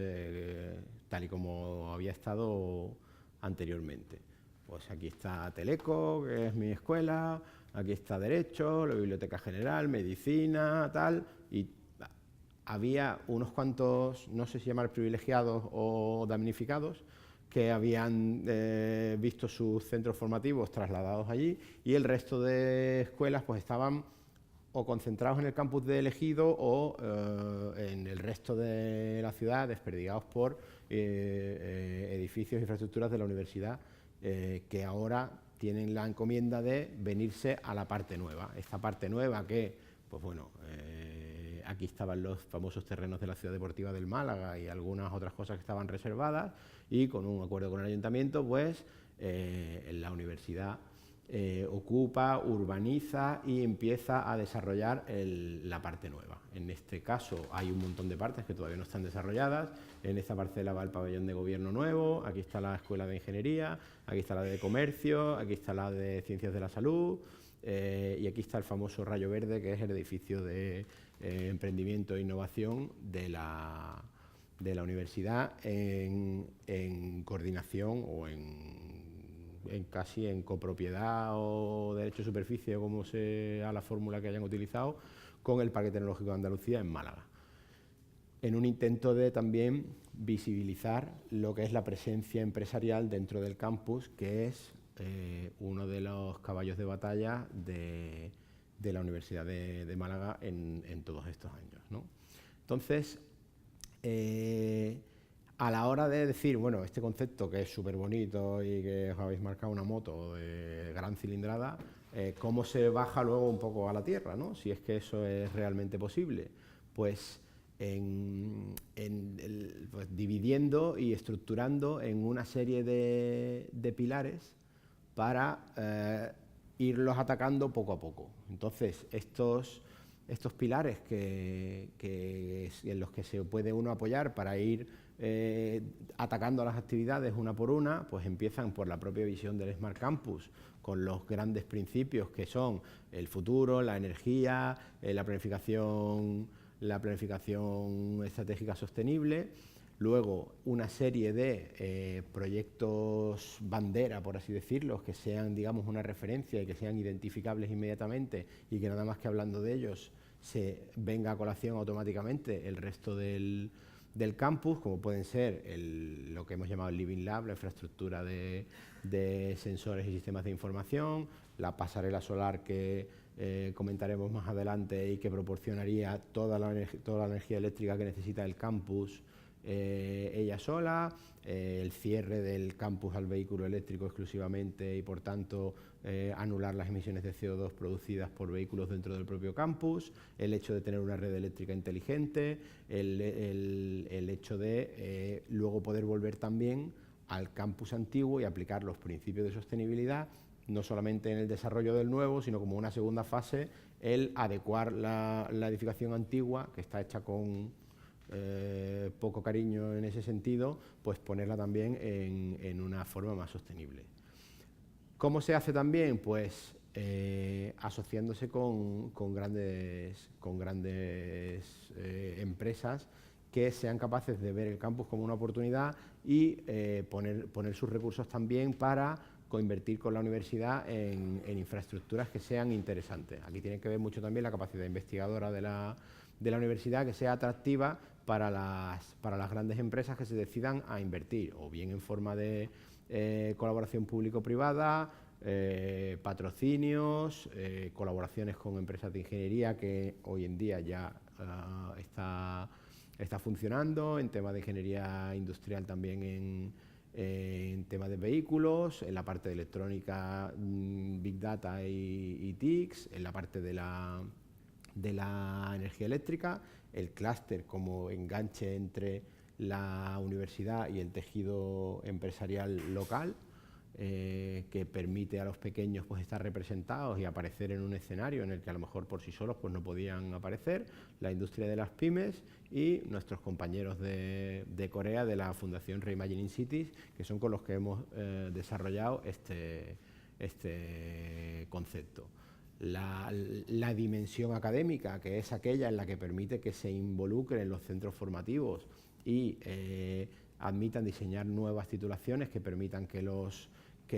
tal y como había estado anteriormente. Pues aquí está Teleco, que es mi escuela, aquí está Derecho, la Biblioteca General, Medicina, tal, y había unos cuantos, no sé si llamar privilegiados o damnificados, que habían visto sus centros formativos trasladados allí, y el resto de escuelas pues estaban o concentrados en el campus de Ejido o en el resto de la ciudad, desperdigados por edificios e infraestructuras de la universidad, que ahora tienen la encomienda de venirse a la parte nueva. Esta parte nueva que, pues bueno, aquí estaban los famosos terrenos de la Ciudad Deportiva del Málaga y algunas otras cosas que estaban reservadas, y con un acuerdo con el ayuntamiento, pues la universidad ocupa, urbaniza y empieza a desarrollar la parte nueva. En este caso hay un montón de partes que todavía no están desarrolladas. En esta parcela va el pabellón de gobierno nuevo, aquí está la escuela de ingeniería, aquí está la de comercio, aquí está la de ciencias de la salud, y aquí está el famoso Rayo Verde, que es el edificio de emprendimiento e innovación de la universidad en coordinación o casi en copropiedad o derecho de superficie, como sea la fórmula que hayan utilizado, con el Parque Tecnológico de Andalucía en Málaga, en un intento de también visibilizar lo que es la presencia empresarial dentro del campus, que es uno de los caballos de batalla de la Universidad de Málaga en todos estos años, ¿no? Entonces, a la hora de decir, bueno, este concepto que es súper bonito y que os habéis marcado una moto de gran cilindrada, ¿cómo se baja luego un poco a la tierra, ¿no? Si es que eso es realmente posible. Pues, pues dividiendo y estructurando en una serie de pilares para irlos atacando poco a poco. Entonces, estos pilares en los que se puede uno apoyar para ir atacando las actividades una por una, pues empiezan por la propia visión del Smart Campus, con los grandes principios que son el futuro, la energía, la planificación estratégica sostenible. Luego, una serie de proyectos bandera, por así decirlo, que sean, digamos, una referencia y que sean identificables inmediatamente y que nada más que hablando de ellos se venga a colación automáticamente el resto del campus, como pueden ser lo que hemos llamado el Living Lab, la infraestructura de sensores y sistemas de información, la pasarela solar que comentaremos más adelante y que proporcionaría toda la energía eléctrica que necesita el campus ella sola, el cierre del campus al vehículo eléctrico exclusivamente y por tanto anular las emisiones de CO2 producidas por vehículos dentro del propio campus, el hecho de tener una red eléctrica inteligente, el hecho de luego poder volver también al campus antiguo y aplicar los principios de sostenibilidad, no solamente en el desarrollo del nuevo, sino como una segunda fase, el adecuar la edificación antigua, que está hecha con poco cariño en ese sentido, pues ponerla también en una forma más sostenible. ¿Cómo se hace también? Pues asociándose con grandes empresas que sean capaces de ver el campus como una oportunidad y poner sus recursos también para coinvertir con la universidad en infraestructuras que sean interesantes. Aquí tiene que ver mucho también la capacidad investigadora de la universidad, que sea atractiva para las grandes empresas que se decidan a invertir, o bien en forma de colaboración público-privada, patrocinios, colaboraciones con empresas de ingeniería que hoy en día ya está funcionando, en temas de ingeniería industrial también en temas de vehículos, en la parte de electrónica, Big Data y TICs, en la parte de la energía eléctrica, el clúster como enganche entre la universidad y el tejido empresarial local, que permite a los pequeños pues estar representados y aparecer en un escenario en el que a lo mejor por sí solos pues no podían aparecer, la industria de las pymes y nuestros compañeros de Corea de la Fundación Reimagining Cities, que son con los que hemos desarrollado este concepto. La dimensión académica, que es aquella en la que permite que se involucren los centros formativos y admitan diseñar nuevas titulaciones que permitan que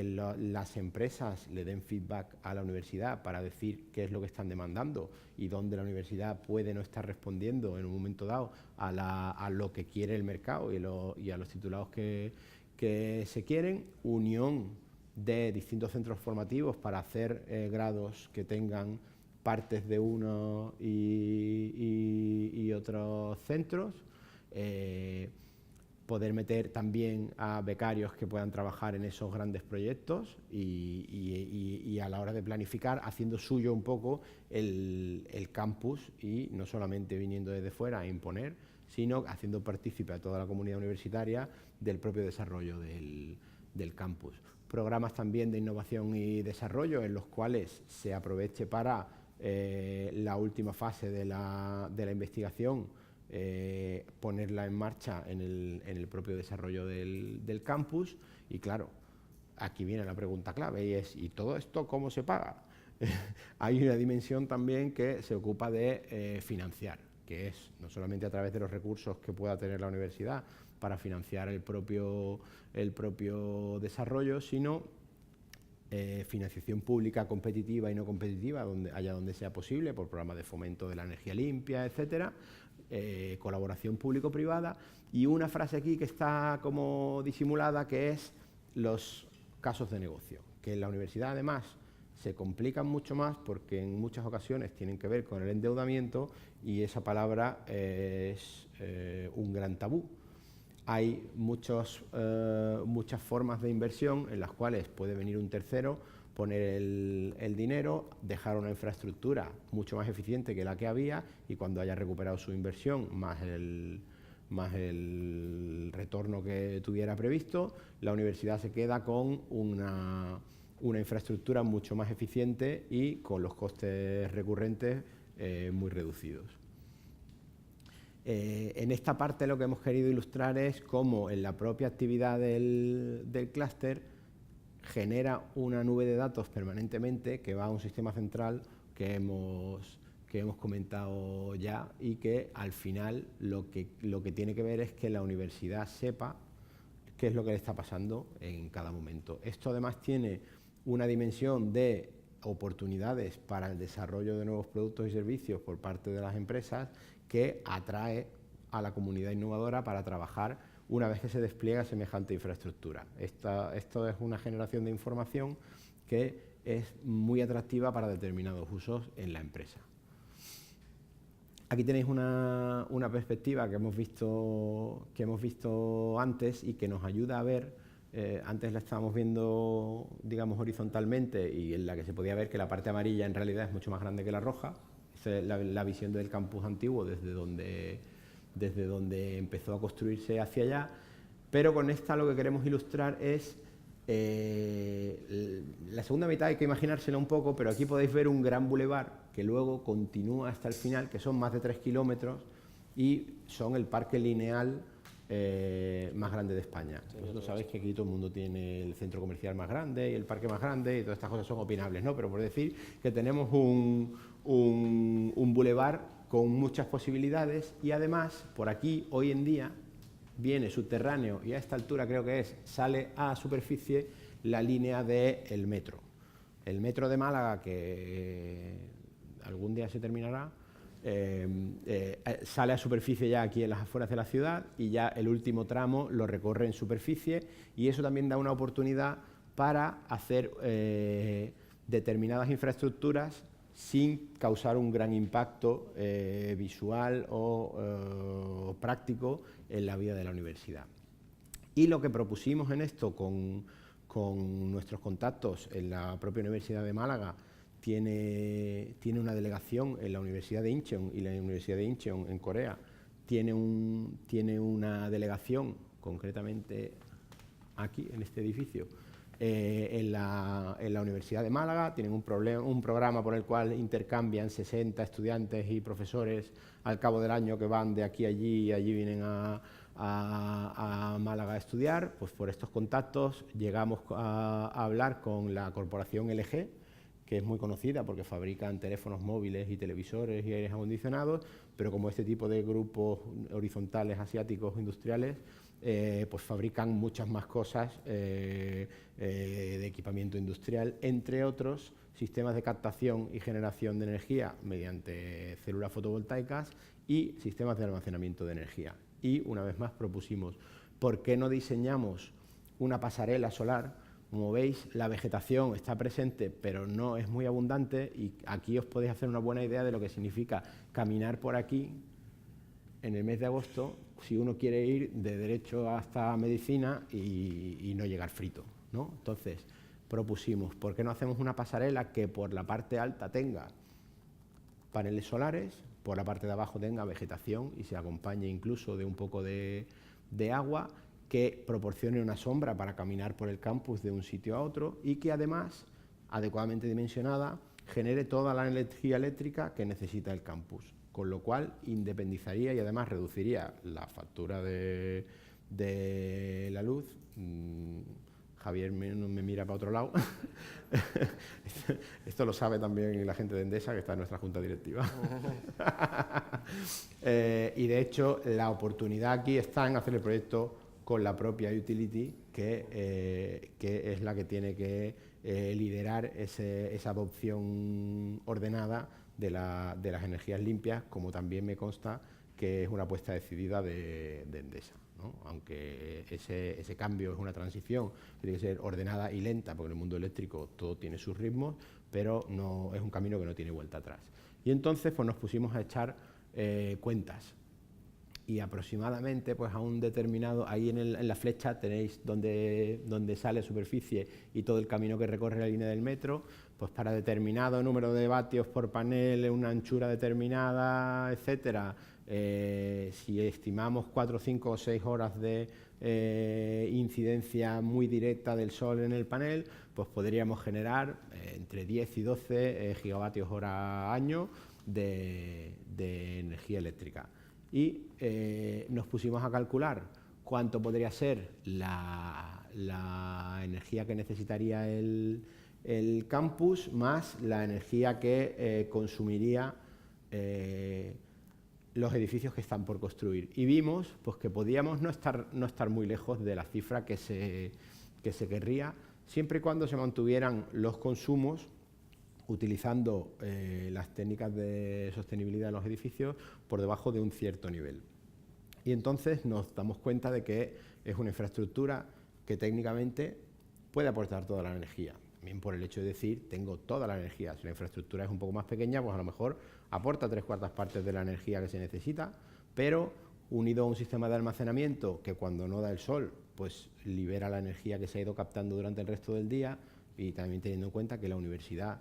las empresas le den feedback a la universidad para decir qué es lo que están demandando y dónde la universidad puede no estar respondiendo en un momento dado a lo que quiere el mercado y a los titulados que se quieren, unión de distintos centros formativos para hacer grados que tengan partes de uno y otros centros, poder meter también a becarios que puedan trabajar en esos grandes proyectos y a la hora de planificar haciendo suyo un poco el campus y no solamente viniendo desde fuera a imponer, sino haciendo partícipe a toda la comunidad universitaria del propio desarrollo del campus. Programas también de innovación y desarrollo en los cuales se aproveche para la última fase de la investigación, ponerla en marcha en el propio desarrollo del campus. Y claro, aquí viene la pregunta clave y es, ¿y todo esto cómo se paga? Hay una dimensión también que se ocupa de financiar, que es no solamente a través de los recursos que pueda tener la universidad para financiar el propio desarrollo, sino financiación pública competitiva y no competitiva, donde sea posible, por programas de fomento de la energía limpia, etcétera, colaboración público-privada, y una frase aquí que está como disimulada, que es los casos de negocio, que en la universidad además se complican mucho más porque en muchas ocasiones tienen que ver con el endeudamiento y esa palabra es un gran tabú. Hay muchas formas de inversión en las cuales puede venir un tercero, poner el dinero, dejar una infraestructura mucho más eficiente que la que había y cuando haya recuperado su inversión más el retorno que tuviera previsto, la universidad se queda con una infraestructura mucho más eficiente y con los costes recurrentes muy reducidos. En esta parte lo que hemos querido ilustrar es cómo en la propia actividad del clúster genera una nube de datos permanentemente que va a un sistema central que hemos comentado ya, y que al final lo que tiene que ver es que la universidad sepa qué es lo que le está pasando en cada momento. Esto además tiene una dimensión de oportunidades para el desarrollo de nuevos productos y servicios por parte de las empresas, que atrae a la comunidad innovadora para trabajar una vez que se despliega semejante infraestructura. Esto es una generación de información que es muy atractiva para determinados usos en la empresa. Aquí tenéis una perspectiva que hemos visto antes y que nos ayuda a ver, antes la estábamos viendo, digamos, horizontalmente, y en la que se podía ver que la parte amarilla en realidad es mucho más grande que la roja. Esta es la visión del campus antiguo desde donde empezó a construirse hacia allá, pero con esta lo que queremos ilustrar es la segunda mitad. Hay que imaginársela un poco, pero aquí podéis ver un gran bulevar que luego continúa hasta el final, que son más de 3 kilómetros y son el parque lineal más grande de España. Vosotros sabéis que aquí todo el mundo tiene el centro comercial más grande y el parque más grande, y todas estas cosas son opinables, ¿no? Pero por decir que tenemos un bulevar con muchas posibilidades, y además por aquí hoy en día viene subterráneo, y a esta altura creo que sale a superficie la línea del metro. El metro de Málaga, que algún día se terminará, sale a superficie ya aquí en las afueras de la ciudad, y ya el último tramo lo recorre en superficie, y eso también da una oportunidad para hacer determinadas infraestructuras sin causar un gran impacto visual o práctico en la vida de la universidad. Y lo que propusimos en esto con nuestros contactos en la propia Universidad de Málaga, tiene una delegación en la Universidad de Incheon, y la Universidad de Incheon en Corea tiene una delegación concretamente aquí en este edificio. En la Universidad de Málaga tienen un programa por el cual intercambian 60 estudiantes y profesores al cabo del año, que van de aquí a allí, y allí vienen a Málaga a estudiar. Pues por estos contactos llegamos a hablar con la corporación LG, que es muy conocida porque fabrican teléfonos móviles y televisores y aires acondicionados, pero como este tipo de grupos horizontales asiáticos industriales, pues fabrican muchas más cosas de equipamiento industrial, entre otros sistemas de captación y generación de energía mediante células fotovoltaicas y sistemas de almacenamiento de energía. Y una vez más propusimos, ¿por qué no diseñamos una pasarela solar? Como veis, la vegetación está presente, pero no es muy abundante, y aquí os podéis hacer una buena idea de lo que significa caminar por aquí en el mes de agosto, si uno quiere ir de derecho hasta medicina y no llegar frito, ¿no? Entonces, propusimos, ¿por qué no hacemos una pasarela que por la parte alta tenga paneles solares, por la parte de abajo tenga vegetación y se acompañe incluso de un poco de agua, que proporcione una sombra para caminar por el campus de un sitio a otro, y que además, adecuadamente dimensionada, genere toda la energía eléctrica que necesita el campus, con lo cual independizaría y además reduciría la factura de la luz. Javier me mira para otro lado. Esto lo sabe también la gente de Endesa, que está en nuestra junta directiva. Y de hecho, la oportunidad aquí está en hacer el proyecto con la propia utility, que es la que tiene que liderar esa adopción ordenada de las energías limpias, como también me consta que es una apuesta decidida de Endesa, ¿no? Aunque ese cambio es una transición, tiene que ser ordenada y lenta, porque en el mundo eléctrico todo tiene sus ritmos, pero no es un camino que no tiene vuelta atrás. Y entonces pues nos pusimos a echar cuentas. Y aproximadamente, pues a un determinado, ahí en la flecha tenéis donde sale superficie y todo el camino que recorre la línea del metro, pues para determinado número de vatios por panel, una anchura determinada, etcétera, si estimamos 4, 5 o 6 horas de incidencia muy directa del sol en el panel, pues podríamos generar entre 10 y 12 gigavatios hora año de energía eléctrica. y nos pusimos a calcular cuánto podría ser la energía que necesitaría el campus más la energía que consumiría los edificios que están por construir. Y vimos pues, que podíamos no estar muy lejos de la cifra que se querría, siempre y cuando se mantuvieran los consumos utilizando las técnicas de sostenibilidad en los edificios por debajo de un cierto nivel. Y entonces nos damos cuenta de que es una infraestructura que técnicamente puede aportar toda la energía. También por el hecho de decir, tengo toda la energía. Si la infraestructura es un poco más pequeña, pues a lo mejor aporta 3/4 partes de la energía que se necesita, pero unido a un sistema de almacenamiento que cuando no da el sol, pues libera la energía que se ha ido captando durante el resto del día, y también teniendo en cuenta que la universidad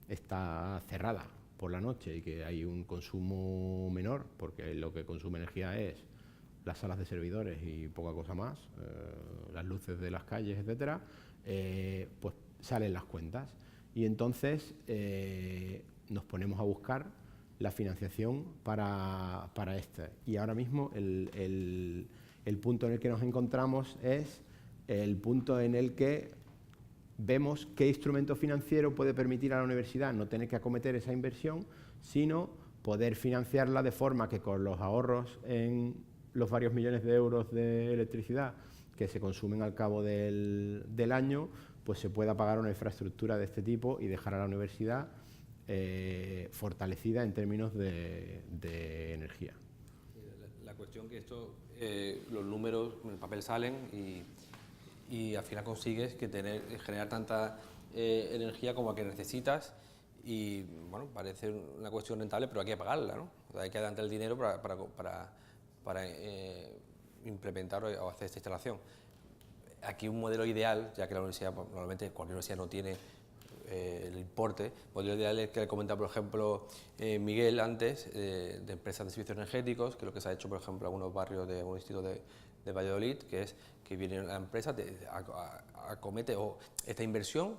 está cerrada por la noche y que hay un consumo menor, porque lo que consume energía es las salas de servidores y poca cosa más, las luces de las calles, etcétera, pues salen las cuentas. Y entonces nos ponemos a buscar la financiación para este. Y ahora mismo el punto en el que nos encontramos es el punto en el que vemos qué instrumento financiero puede permitir a la universidad no tener que acometer esa inversión, sino poder financiarla de forma que con los ahorros en los varios millones de euros de electricidad que se consumen al cabo del año, pues se pueda pagar una infraestructura de este tipo y dejar a la universidad fortalecida en términos de energía. La cuestión que esto, los números en el papel salen y al final consigues que generar tanta energía como la que necesitas, y bueno, parece una cuestión rentable, pero hay que pagarla, ¿no? O sea, hay que dar el dinero para implementar o hacer esta instalación. Aquí un modelo ideal, ya que la universidad, normalmente cualquier universidad no tiene el importe, el modelo ideal es que le comentaba, por ejemplo, Miguel antes, de empresas de servicios energéticos, que es lo que se ha hecho, por ejemplo, en algunos barrios de un distrito de Valladolid, que es que viene la empresa, acomete esta inversión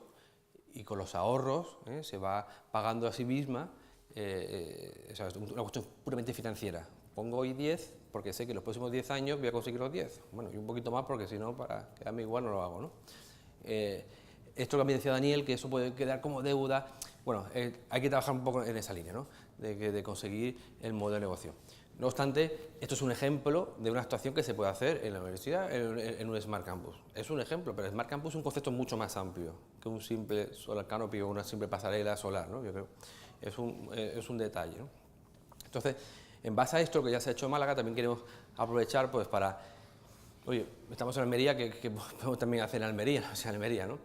y con los ahorros se va pagando a sí misma. O sea, es una cuestión puramente financiera. Pongo hoy 10 porque sé que en los próximos 10 años voy a conseguir los 10. Bueno, y un poquito más porque si no, para quedarme igual no lo hago, ¿no? Esto que me decía Daniel, que eso puede quedar como deuda, bueno, hay que trabajar un poco en esa línea, ¿no? De conseguir el modelo de negocio. No obstante, esto es un ejemplo de una actuación que se puede hacer en la universidad, en un Smart Campus. Es un ejemplo, pero el Smart Campus es un concepto mucho más amplio que un simple solar canopy o una simple pasarela solar, ¿no? Yo creo es un detalle, ¿no? Entonces, en base a esto, lo que ya se ha hecho en Málaga, también queremos aprovechar pues para... Oye, estamos en Almería, que podemos también hacer en Almería, o sea, en Almería, ¿no?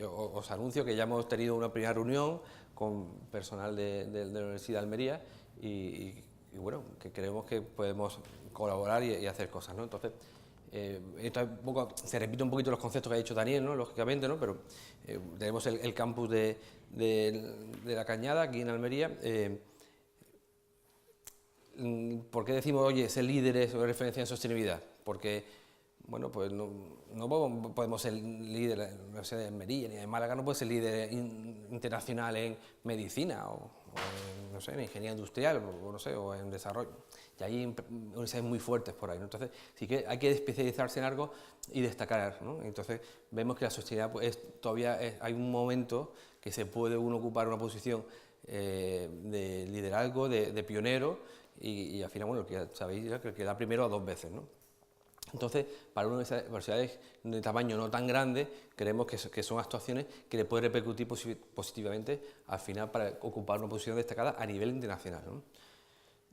Os anuncio que ya hemos tenido una primera reunión con personal de la Universidad de Almería y bueno, que creemos que podemos colaborar y hacer cosas, ¿no? Entonces, esto es un poco, se repite un poquito los conceptos que ha dicho Daniel, ¿no? Lógicamente, ¿no? Pero tenemos el campus de la Cañada, aquí en Almería. ¿Por qué decimos, oye, ser líderes o referencia en sostenibilidad? Porque, bueno, pues no podemos ser líder en la Universidad de Almería ni de Málaga, no puede ser líder internacional en medicina o en, no sé, en ingeniería industrial o no sé, o en desarrollo. Y hay universidades muy fuertes por ahí, ¿no? Entonces, sí que hay que especializarse en algo y destacar, ¿no? Entonces, vemos que la sostenibilidad pues, todavía hay un momento que se puede uno ocupar una posición de liderazgo, de pionero, y al final, bueno, que sabéis que da primero a 2 veces, ¿no? Entonces, para universidades de tamaño no tan grande, creemos que son actuaciones que le pueden repercutir positivamente al final para ocupar una posición destacada a nivel internacional, ¿no?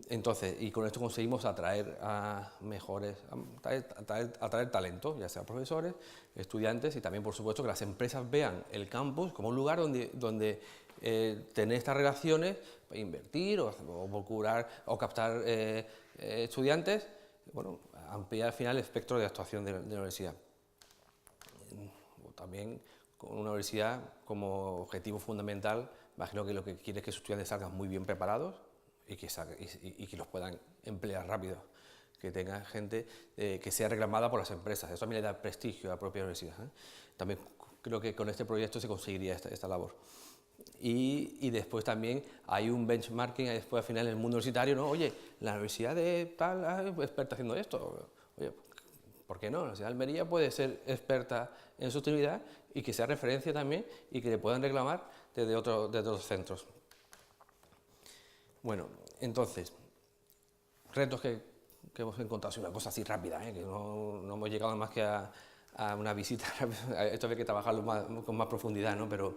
Entonces, y con esto conseguimos atraer a mejores, atraer talento, ya sea profesores, estudiantes, y también, por supuesto, que las empresas vean el campus como un lugar donde tener estas relaciones, invertir o procurar o captar estudiantes, bueno, ampliar al final el espectro de actuación de la universidad. También con una universidad como objetivo fundamental, imagino que lo que quiere es que sus estudiantes salgan muy bien preparados y que los puedan emplear rápido, que tenga gente que sea reclamada por las empresas. Eso también le da prestigio a la propia universidad, ¿eh? También creo que con este proyecto se conseguiría esta labor. y después también hay un benchmarking, después al final en el mundo universitario, ¿no? Oye, la universidad de tal es experta haciendo esto. Oye, ¿por qué no? La Universidad de Almería puede ser experta en sostenibilidad y que sea referencia también y que le puedan reclamar desde otros centros. Bueno, entonces, retos que hemos encontrado, así una cosa así rápida, que no hemos llegado más que a una visita, esto hay que trabajarlo con más profundidad, ¿no? Pero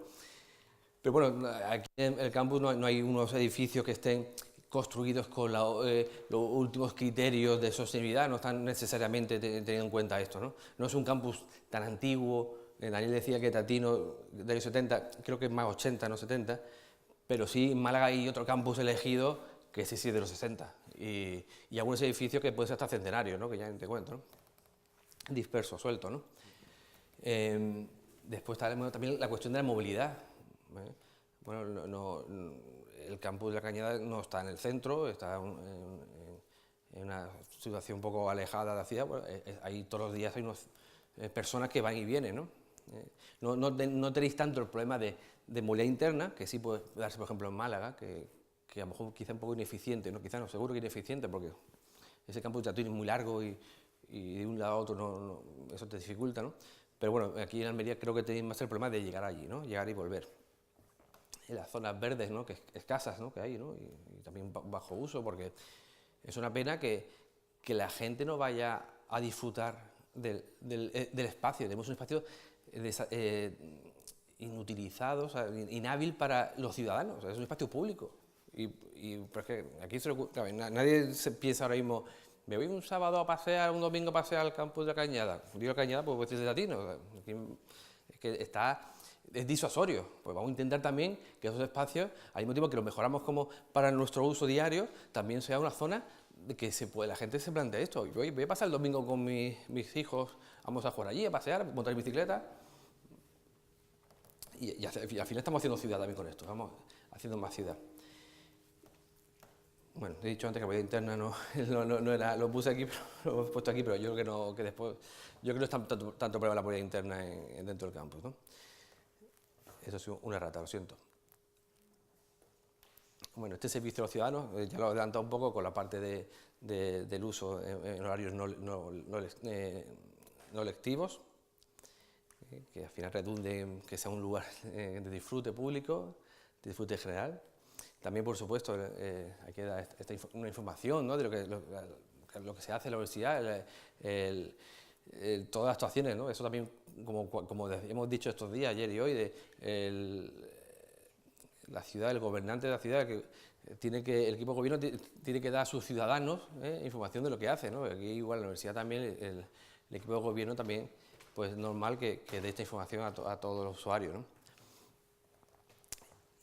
bueno, aquí en el campus no hay unos edificios que estén construidos con los últimos criterios de sostenibilidad, no están necesariamente teniendo en cuenta esto, ¿no? No es un campus tan antiguo, Daniel decía que Tatino de los 70, creo que es más 80, no 70, pero sí en Málaga hay otro campus elegido que ese sí es de los 60, y algunos edificios que pueden ser hasta centenarios, ¿no? Que ya te cuento, ¿no? Disperso, suelto, ¿no? Después también la cuestión de la movilidad. Bueno, el campus de La Cañada no está en el centro, está en una situación un poco alejada de la ciudad. Bueno, ahí todos los días hay unas personas que van y vienen, ¿no? No tenéis tanto el problema de movilidad interna, que sí puede darse, por ejemplo, en Málaga, que a lo mejor quizá un poco ineficiente, ¿no? Quizá no, seguro que ineficiente, porque ese campus de Tatuín es muy largo y de un lado a otro eso te dificulta, ¿no? Pero bueno, aquí en Almería creo que tenéis más el problema de llegar allí, ¿no? Llegar y volver. En las zonas verdes, ¿no? Que escasas, ¿no? Que hay, ¿no? Y también bajo uso, porque es una pena que la gente no vaya a disfrutar del espacio. Tenemos un espacio inutilizado, o sea, inhábil para los ciudadanos, o sea, es un espacio público. Pero es que aquí nadie se piensa ahora mismo, me voy un sábado a pasear, un domingo a pasear al campus de La Cañada. Digo La Cañada, pues es de Latino. Es que es disuasorio. Pues vamos a intentar también que esos espacios, al mismo tiempo que los mejoramos como para nuestro uso diario, también sea una zona de que la gente se plantea esto. Voy a pasar el domingo con mis hijos, vamos a jugar allí, a pasear, a montar en bicicleta. Y al final estamos haciendo ciudad también con esto, vamos haciendo más ciudad. Bueno, he dicho antes que la movilidad interna no era, lo puse aquí, pero lo he puesto aquí, pero yo creo que después, yo creo que no es tanto problema la movilidad interna dentro del campus, ¿no? Eso es una errata, lo siento. Bueno, este servicio a los ciudadanos, ya lo he adelantado un poco con la parte del uso en horarios no lectivos, que al final redunde en que sea un lugar de disfrute público, de disfrute general. También, por supuesto, hay que dar una información, ¿no? De lo que se hace en la universidad, todas las actuaciones, ¿no? Eso también, como hemos dicho estos días, ayer y hoy, la ciudad, el gobernante de la ciudad, que el equipo de gobierno tiene que dar a sus ciudadanos información de lo que hace, ¿no? Aquí igual en la universidad también, el equipo de gobierno también, pues es normal que dé esta información a todos los usuarios, ¿no?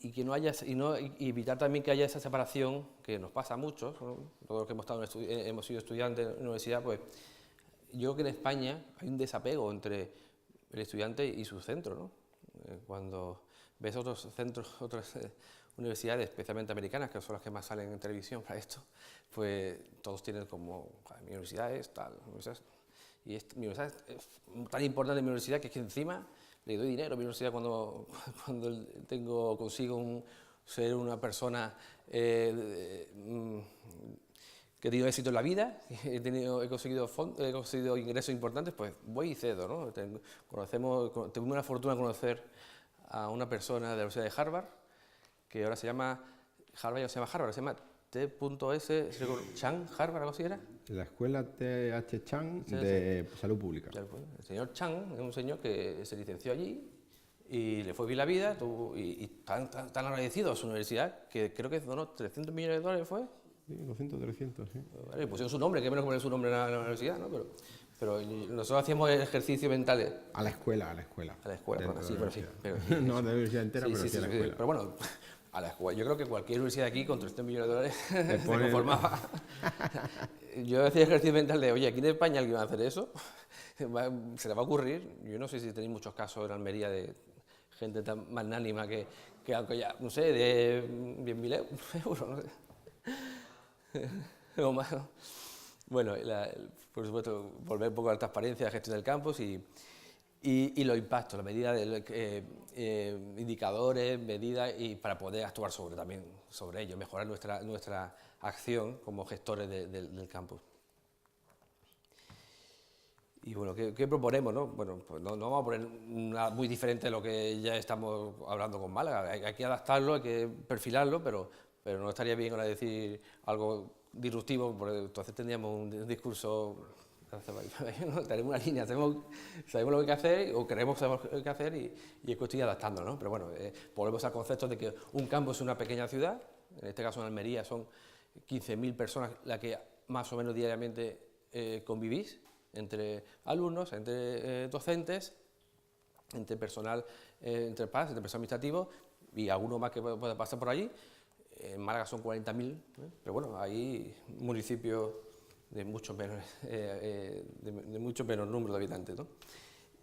Y que y evitar también que haya esa separación que nos pasa a muchos, ¿no? Todos los que hemos sido estudiantes en la universidad, pues yo creo que en España hay un desapego entre el estudiante y su centro, ¿no? Cuando ves otros centros, otras universidades, especialmente americanas, que son las que más salen en televisión para esto, pues todos tienen como, mi universidad es tal, mi universidad es tan importante mi universidad que es que encima le doy dinero a mi universidad cuando consigo ser una persona que he tenido éxito en la vida, he conseguido ingresos importantes, pues voy y cedo, ¿no? Tengo la fortuna de conocer a una persona de la Universidad de Harvard, que ahora se llama T.S. Chan, Harvard, algo así era. La escuela T.H. Chan de Salud Pública. El señor Chan es un señor que se licenció allí y le fue bien la vida y tan agradecido a su universidad que creo que donó $300 millones, ¿fue? Sí, 200, 300, sí. Vale, pusieron su nombre, que menos poner su nombre en la universidad, ¿no? Pero nosotros hacíamos ejercicios mentales. A la escuela. Bueno, sí, pero sí. No de la universidad entera, sí, pero sí a la escuela. Pero bueno, a la escuela. Yo creo que cualquier universidad aquí con $300 millones se conformaba. Yo hacía ejercicio mental de, oye, aquí en España alguien va a hacer eso, se le va a ocurrir. Yo no sé si tenéis muchos casos en Almería de gente tan magnánima que aunque ya, no sé, de 10.000 euros, no sé. O más. Bueno, por supuesto, volver un poco a la transparencia, a la gestión del campus y y los impactos, la medida de indicadores, medidas, y para poder actuar sobre ello, mejorar nuestra acción como gestores del campus. Y bueno, ¿qué proponemos, no? Bueno, pues no vamos a poner nada muy diferente de lo que ya estamos hablando con Málaga. Hay que adaptarlo, hay que perfilarlo, pero no estaría bien ahora decir algo disruptivo, porque entonces tendríamos un discurso. Tenemos una línea, sabemos lo que hay que hacer, o queremos saber lo que hay que hacer, y es cuestión de adaptándolo, ¿no? Pero bueno, volvemos al concepto de que un campus es una pequeña ciudad, en este caso en Almería son 15.000 personas las que más o menos diariamente convivís, entre alumnos, entre docentes, entre personal, entre PAS, entre personal administrativo, y alguno más que pueda pasar por allí. En Málaga son 40.000, pero bueno, hay municipios de mucho menos número de habitantes, ¿no?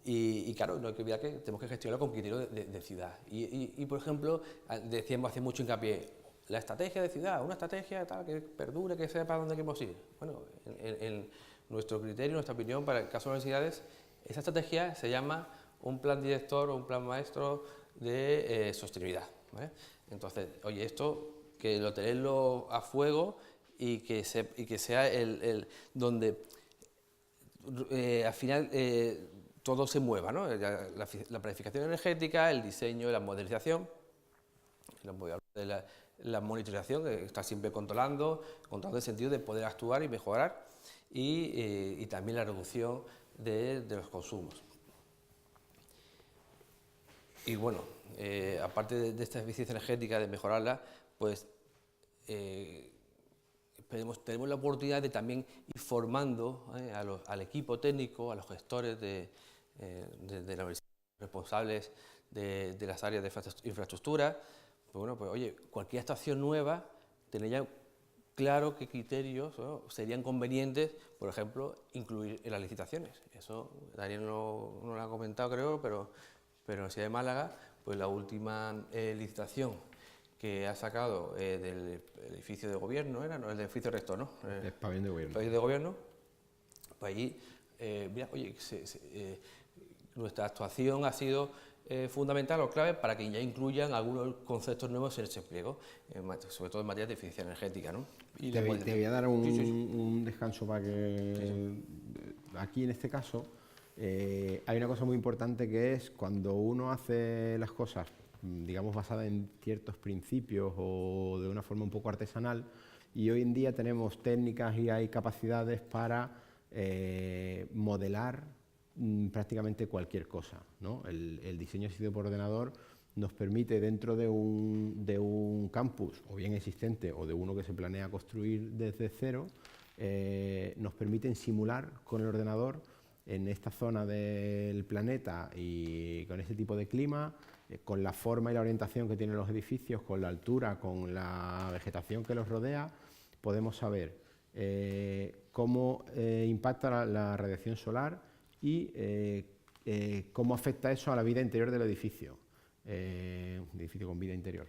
Y claro, no hay que olvidar que tenemos que gestionarlo con criterio de ciudad. Y por ejemplo, decíamos hace mucho hincapié, la estrategia de ciudad, una estrategia tal que perdure, que sepa dónde queremos ir. Bueno, en nuestro criterio, nuestra opinión, para el caso de las universidades, esa estrategia se llama un plan director o un plan maestro de sostenibilidad, ¿vale? Entonces, oye, esto que lo tenerlo a fuego y que sea donde al final todo se mueva, ¿no? La planificación energética, el diseño, la modernización, voy a hablar de la monitorización, que está siempre controlando en el sentido de poder actuar y mejorar, y también la reducción de los consumos. Y bueno, aparte de esta eficiencia energética, de mejorarla, pues tenemos la oportunidad de también ir formando al equipo técnico, a los gestores de la universidad, responsables de las áreas de infraestructura. Pues bueno, pues oye, cualquier estación nueva, tener ya claro qué criterios, ¿no?, serían convenientes, por ejemplo, incluir en las licitaciones. Eso Daniel no lo ha comentado, creo, pero en la Universidad de Málaga, pues la última licitación que ha sacado del edificio de gobierno, no, el edificio rector, ¿no? El pabellón de gobierno. El pabellón de gobierno, pues allí, mira, oye, nuestra actuación ha sido fundamental o clave para que ya incluyan algunos conceptos nuevos en ese pliego, sobre todo en materia de eficiencia energética, ¿no? Y te voy a dar un sí. descanso para que... Aquí, en este caso, hay una cosa muy importante, que es cuando uno hace las cosas, digamos, basadas en ciertos principios o de una forma un poco artesanal, y hoy en día tenemos técnicas y hay capacidades para modelar prácticamente cualquier cosa, ¿no? El diseño asistido por ordenador nos permite, dentro de un campus, o bien existente, o de uno que se planea construir desde cero, nos permiten simular con el ordenador en esta zona del planeta y con este tipo de clima, con la forma y la orientación que tienen los edificios, con la altura, con la vegetación que los rodea, podemos saber cómo impacta la radiación solar y cómo afecta eso a la vida interior del edificio, edificio con vida interior.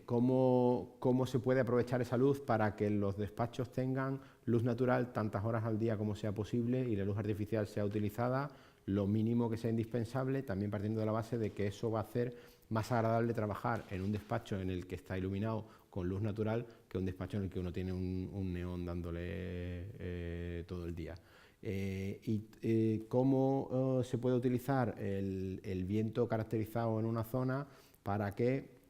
Cómo se puede aprovechar esa luz para que los despachos tengan luz natural tantas horas al día como sea posible y la luz artificial sea utilizada lo mínimo que sea indispensable, también partiendo de la base de que eso va a hacer más agradable trabajar en un despacho en el que está iluminado con luz natural que un despacho en el que uno tiene un neón dándole todo el día. Cómo se puede utilizar el viento caracterizado en una zona para que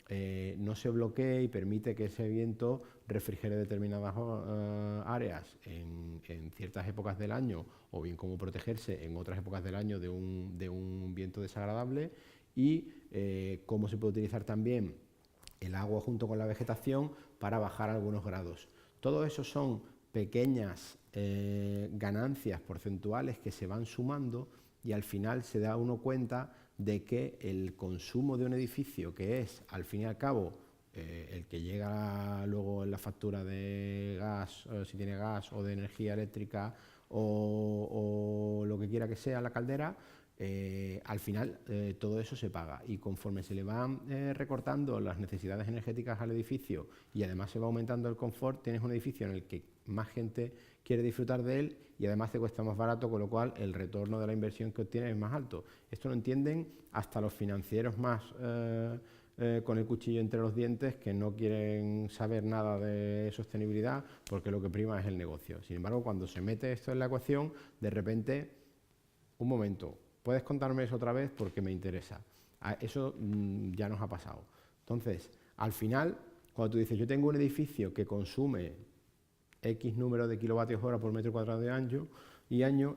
no se bloquee y permite que ese viento refrigere determinadas áreas en ciertas épocas del año, o bien cómo protegerse en otras épocas del año de un viento desagradable, y cómo se puede utilizar también el agua junto con la vegetación para bajar algunos grados. Todo eso son pequeñas ganancias porcentuales que se van sumando, y al final se da uno cuenta de que el consumo de un edificio, que es al fin y al cabo el que llega luego en la factura de gas, si tiene gas, o de energía eléctrica, o lo que quiera que sea la caldera, Al final todo eso se paga y conforme se le van recortando las necesidades energéticas al edificio y además se va aumentando el confort, tienes un edificio en el que más gente quiere disfrutar de él y además te cuesta más barato, con lo cual el retorno de la inversión que obtienes es más alto. Esto lo entienden hasta los financieros más con el cuchillo entre los dientes, que no quieren saber nada de sostenibilidad porque lo que prima es el negocio. Sin embargo, cuando se mete esto en la ecuación, de repente, un momento, ¿puedes contarme eso otra vez? Porque me interesa. Eso ya nos ha pasado. Entonces, al final, cuando tú dices, yo tengo un edificio que consume X número de kilovatios hora por metro cuadrado de año,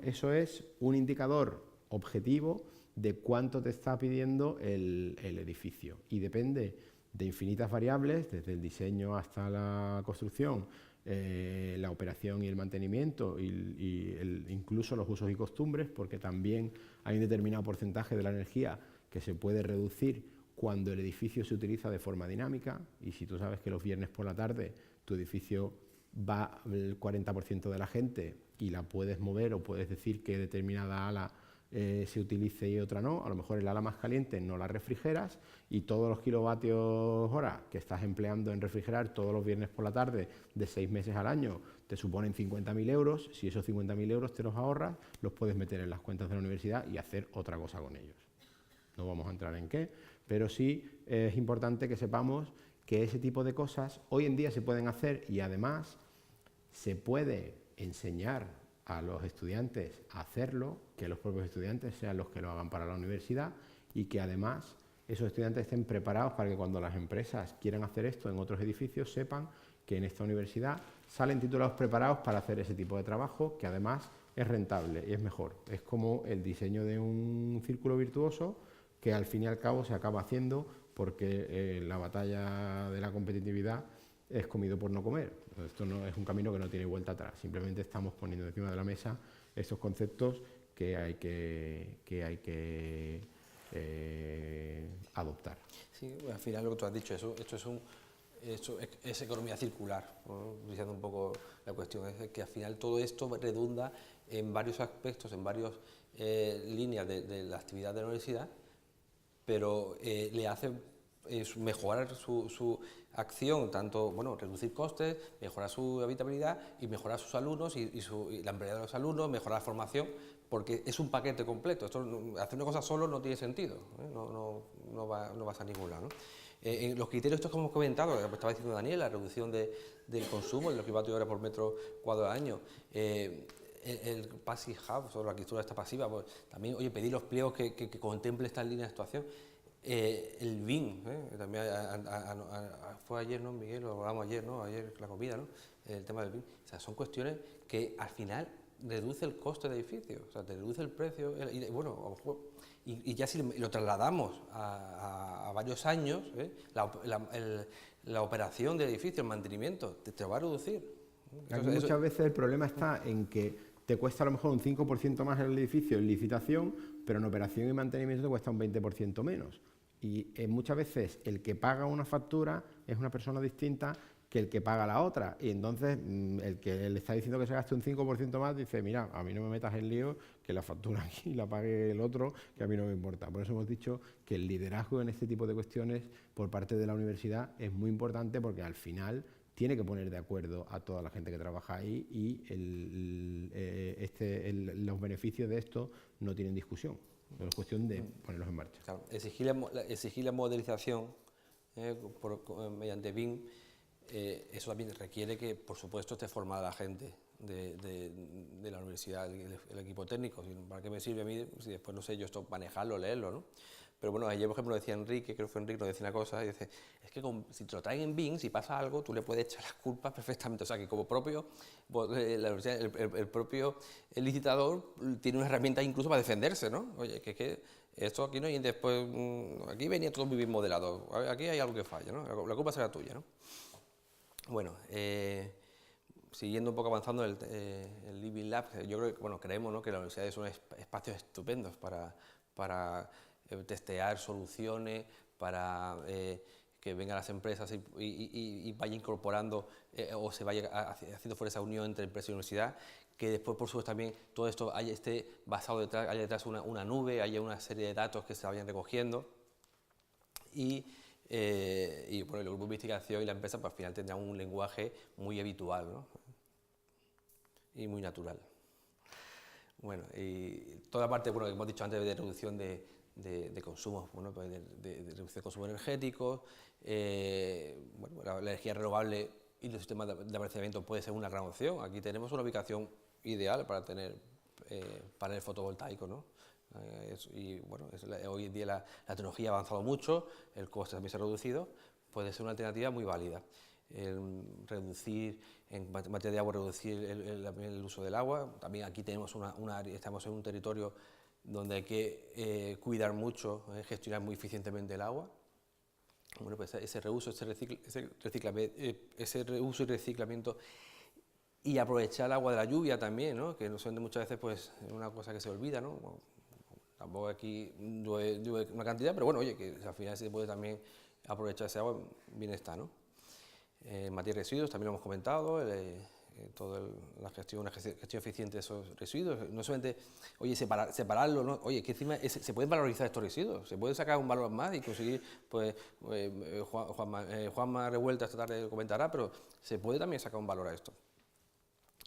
eso es un indicador objetivo de cuánto te está pidiendo el edificio. Y depende de infinitas variables, desde el diseño hasta la construcción, la operación y el mantenimiento incluso los usos y costumbres, porque también hay un determinado porcentaje de la energía que se puede reducir cuando el edificio se utiliza de forma dinámica, y si tú sabes que los viernes por la tarde tu edificio va el 40% de la gente y la puedes mover o puedes decir que determinada ala se utilice y otra no, a lo mejor el ala más caliente no la refrigeras y todos los kilovatios hora que estás empleando en refrigerar todos los viernes por la tarde de 6 meses al año te suponen 50.000 euros, si esos 50.000 euros te los ahorras, los puedes meter en las cuentas de la universidad y hacer otra cosa con ellos. No vamos a entrar en qué, pero sí es importante que sepamos que ese tipo de cosas hoy en día se pueden hacer y además se puede enseñar a los estudiantes a hacerlo, que los propios estudiantes sean los que lo hagan para la universidad y que además esos estudiantes estén preparados para que cuando las empresas quieran hacer esto en otros edificios sepan que en esta universidad salen titulados preparados para hacer ese tipo de trabajo, que además es rentable y es mejor. Es como el diseño de un círculo virtuoso que al fin y al cabo se acaba haciendo porque la batalla de la competitividad es comido por no comer. Esto no es un camino que no tiene vuelta atrás, simplemente estamos poniendo encima de la mesa estos conceptos que hay que adoptar. Sí, al final lo que tú has dicho, esto es economía circular, ¿no? Diciendo un poco la cuestión, es que al final todo esto redunda en varios aspectos, en varias líneas de la actividad de la universidad, pero le hace mejorar su acción, tanto reducir costes, mejorar su habitabilidad y mejorar sus alumnos y la empleabilidad de los alumnos, mejorar la formación, porque es un paquete completo. Hacer una cosa solo no tiene sentido, ¿eh? No vas a ningún lado, ¿no? En los criterios estos que hemos comentado, que estaba diciendo Daniel, la reducción del consumo, de los kilovatios hora por metro cuadrado al año, el Passive Hub, sobre la arquitectura esta pasiva, pues también, oye, pedir los pliegos que contemple estas líneas de actuación. El BIM, también fue ayer, ¿no, Miguel? Lo hablamos ayer, ¿no? Ayer la comida, ¿no? El tema del BIM. O sea, son cuestiones que al final reduce el coste del edificio, o sea, te reduce el precio, y ya si lo trasladamos a varios años, la operación del edificio, el mantenimiento, te va a reducir. Entonces, muchas veces el problema está en que te cuesta a lo mejor un 5% más el edificio en licitación, pero en operación y mantenimiento te cuesta un 20% menos. Y muchas veces el que paga una factura es una persona distinta que el que paga la otra. Y entonces el que le está diciendo que se gaste un 5% más dice, mira, a mí no me metas en lío, que la factura aquí la pague el otro, que a mí no me importa. Por eso hemos dicho que el liderazgo en este tipo de cuestiones por parte de la universidad es muy importante, porque al final tiene que poner de acuerdo a toda la gente que trabaja ahí y los beneficios de esto no tienen discusión. Es cuestión de ponerlos en marcha. Claro, exigir la modelización mediante BIM, eso también requiere que, por supuesto, esté formada la gente de la universidad, el equipo técnico. ¿Para qué me sirve a mí si después no sé yo esto manejarlo, leerlo, ¿no? Pero bueno, ayer, por ejemplo, decía Enrique, creo que fue Enrique, nos decía una cosa, y dice, es que si te lo traen en BIM, si pasa algo, tú le puedes echar las culpas perfectamente. O sea, que como propio, la universidad, el propio licitador tiene una herramienta incluso para defenderse, ¿no? Oye, que esto aquí no, y después, aquí venía todo muy bien modelado, aquí hay algo que falla, ¿no? La culpa será tuya, ¿no? Bueno, siguiendo un poco avanzando el Living Lab, yo creo que, bueno, creemos, ¿no?, que la universidad son espacios estupendos para testear soluciones, para que vengan las empresas y vaya incorporando o se vaya haciendo fuera esa unión entre empresa y universidad, que después, por supuesto, también todo esto esté basado detrás, haya detrás una nube, haya una serie de datos que se vayan recogiendo y bueno, el grupo de investigación y la empresa pues, al final tendrán un lenguaje muy habitual, ¿no? Y muy natural. Bueno, y toda la parte bueno, que hemos dicho antes de reducción de consumos, bueno, pues de reducción de consumos energéticos, bueno, la energía renovable y los sistemas de almacenamiento puede ser una gran opción. Aquí tenemos una ubicación ideal para tener paneles fotovoltaicos, ¿no? Y bueno, hoy en día la tecnología ha avanzado mucho, el coste también se ha reducido, puede ser una alternativa muy válida. Reducir, en materia de agua, reducir el uso del agua. También aquí tenemos estamos en un territorio donde hay que cuidar mucho, gestionar muy eficientemente el agua. Bueno, pues ese reuso, ese reuso y reciclamiento y aprovechar el agua de la lluvia también, ¿no? Que muchas veces pues, es una cosa que se olvida, ¿no? Bueno, tampoco aquí llueve una cantidad, pero bueno, oye, que al final se puede también aprovechar ese agua, bien está, ¿no? En materia de residuos también lo hemos comentado, toda la gestión eficiente de esos residuos, no solamente, oye, separarlo, ¿no? Oye, que encima se pueden valorizar estos residuos, se puede sacar un valor más y conseguir, pues, Juanma Revuelta esta tarde comentará, pero se puede también sacar un valor a esto.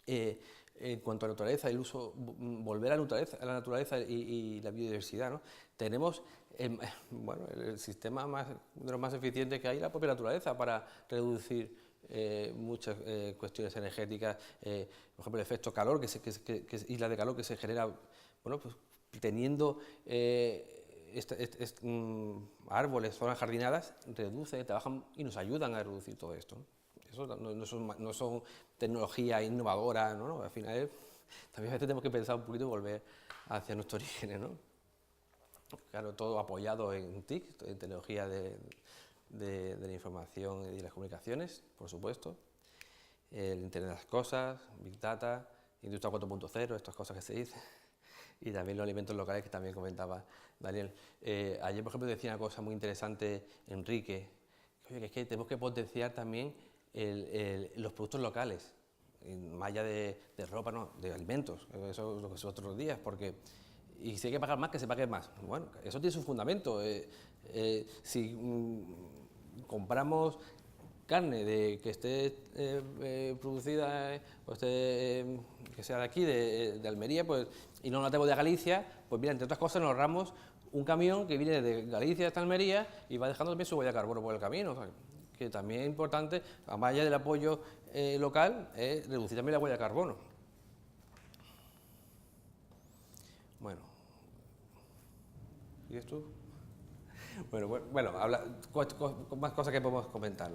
En cuanto a la naturaleza, el uso, volver a la naturaleza y la biodiversidad, ¿no? Tenemos bueno, el sistema de los más eficientes que hay, la propia naturaleza, para reducir muchas cuestiones energéticas, por ejemplo, el efecto calor, que es isla de calor que se genera, bueno, pues teniendo árboles, zonas jardinadas, trabajan y nos ayudan a reducir todo esto, ¿no? Eso no son tecnología innovadora, ¿no? Al final también a veces tenemos que pensar un poquito y volver hacia nuestros orígenes, ¿no? Claro, todo apoyado en TIC, en tecnología de la información y de las comunicaciones, por supuesto, el Internet de las cosas, Big Data, Industria 4.0, estas cosas que se dicen, y también los alimentos locales que también comentaba Daniel. Ayer, por ejemplo, decía una cosa muy interesante Enrique, que es que tenemos que potenciar también los productos locales, más allá de ropa, no, de alimentos, eso es lo que son otros días, porque y si hay que pagar más, que se pague más. Bueno, eso tiene su fundamento. Si compramos carne que esté producida o que sea de aquí, de Almería, pues, y no la tengo de Galicia, pues mira, entre otras cosas nos ahorramos un camión que viene de Galicia hasta Almería y va dejando también su huella de carbono por el camino. O sea, que también es importante, más allá del apoyo local, reducir también la huella de carbono. Bueno, ¿sigues tú? Bueno, más cosas que podemos comentar.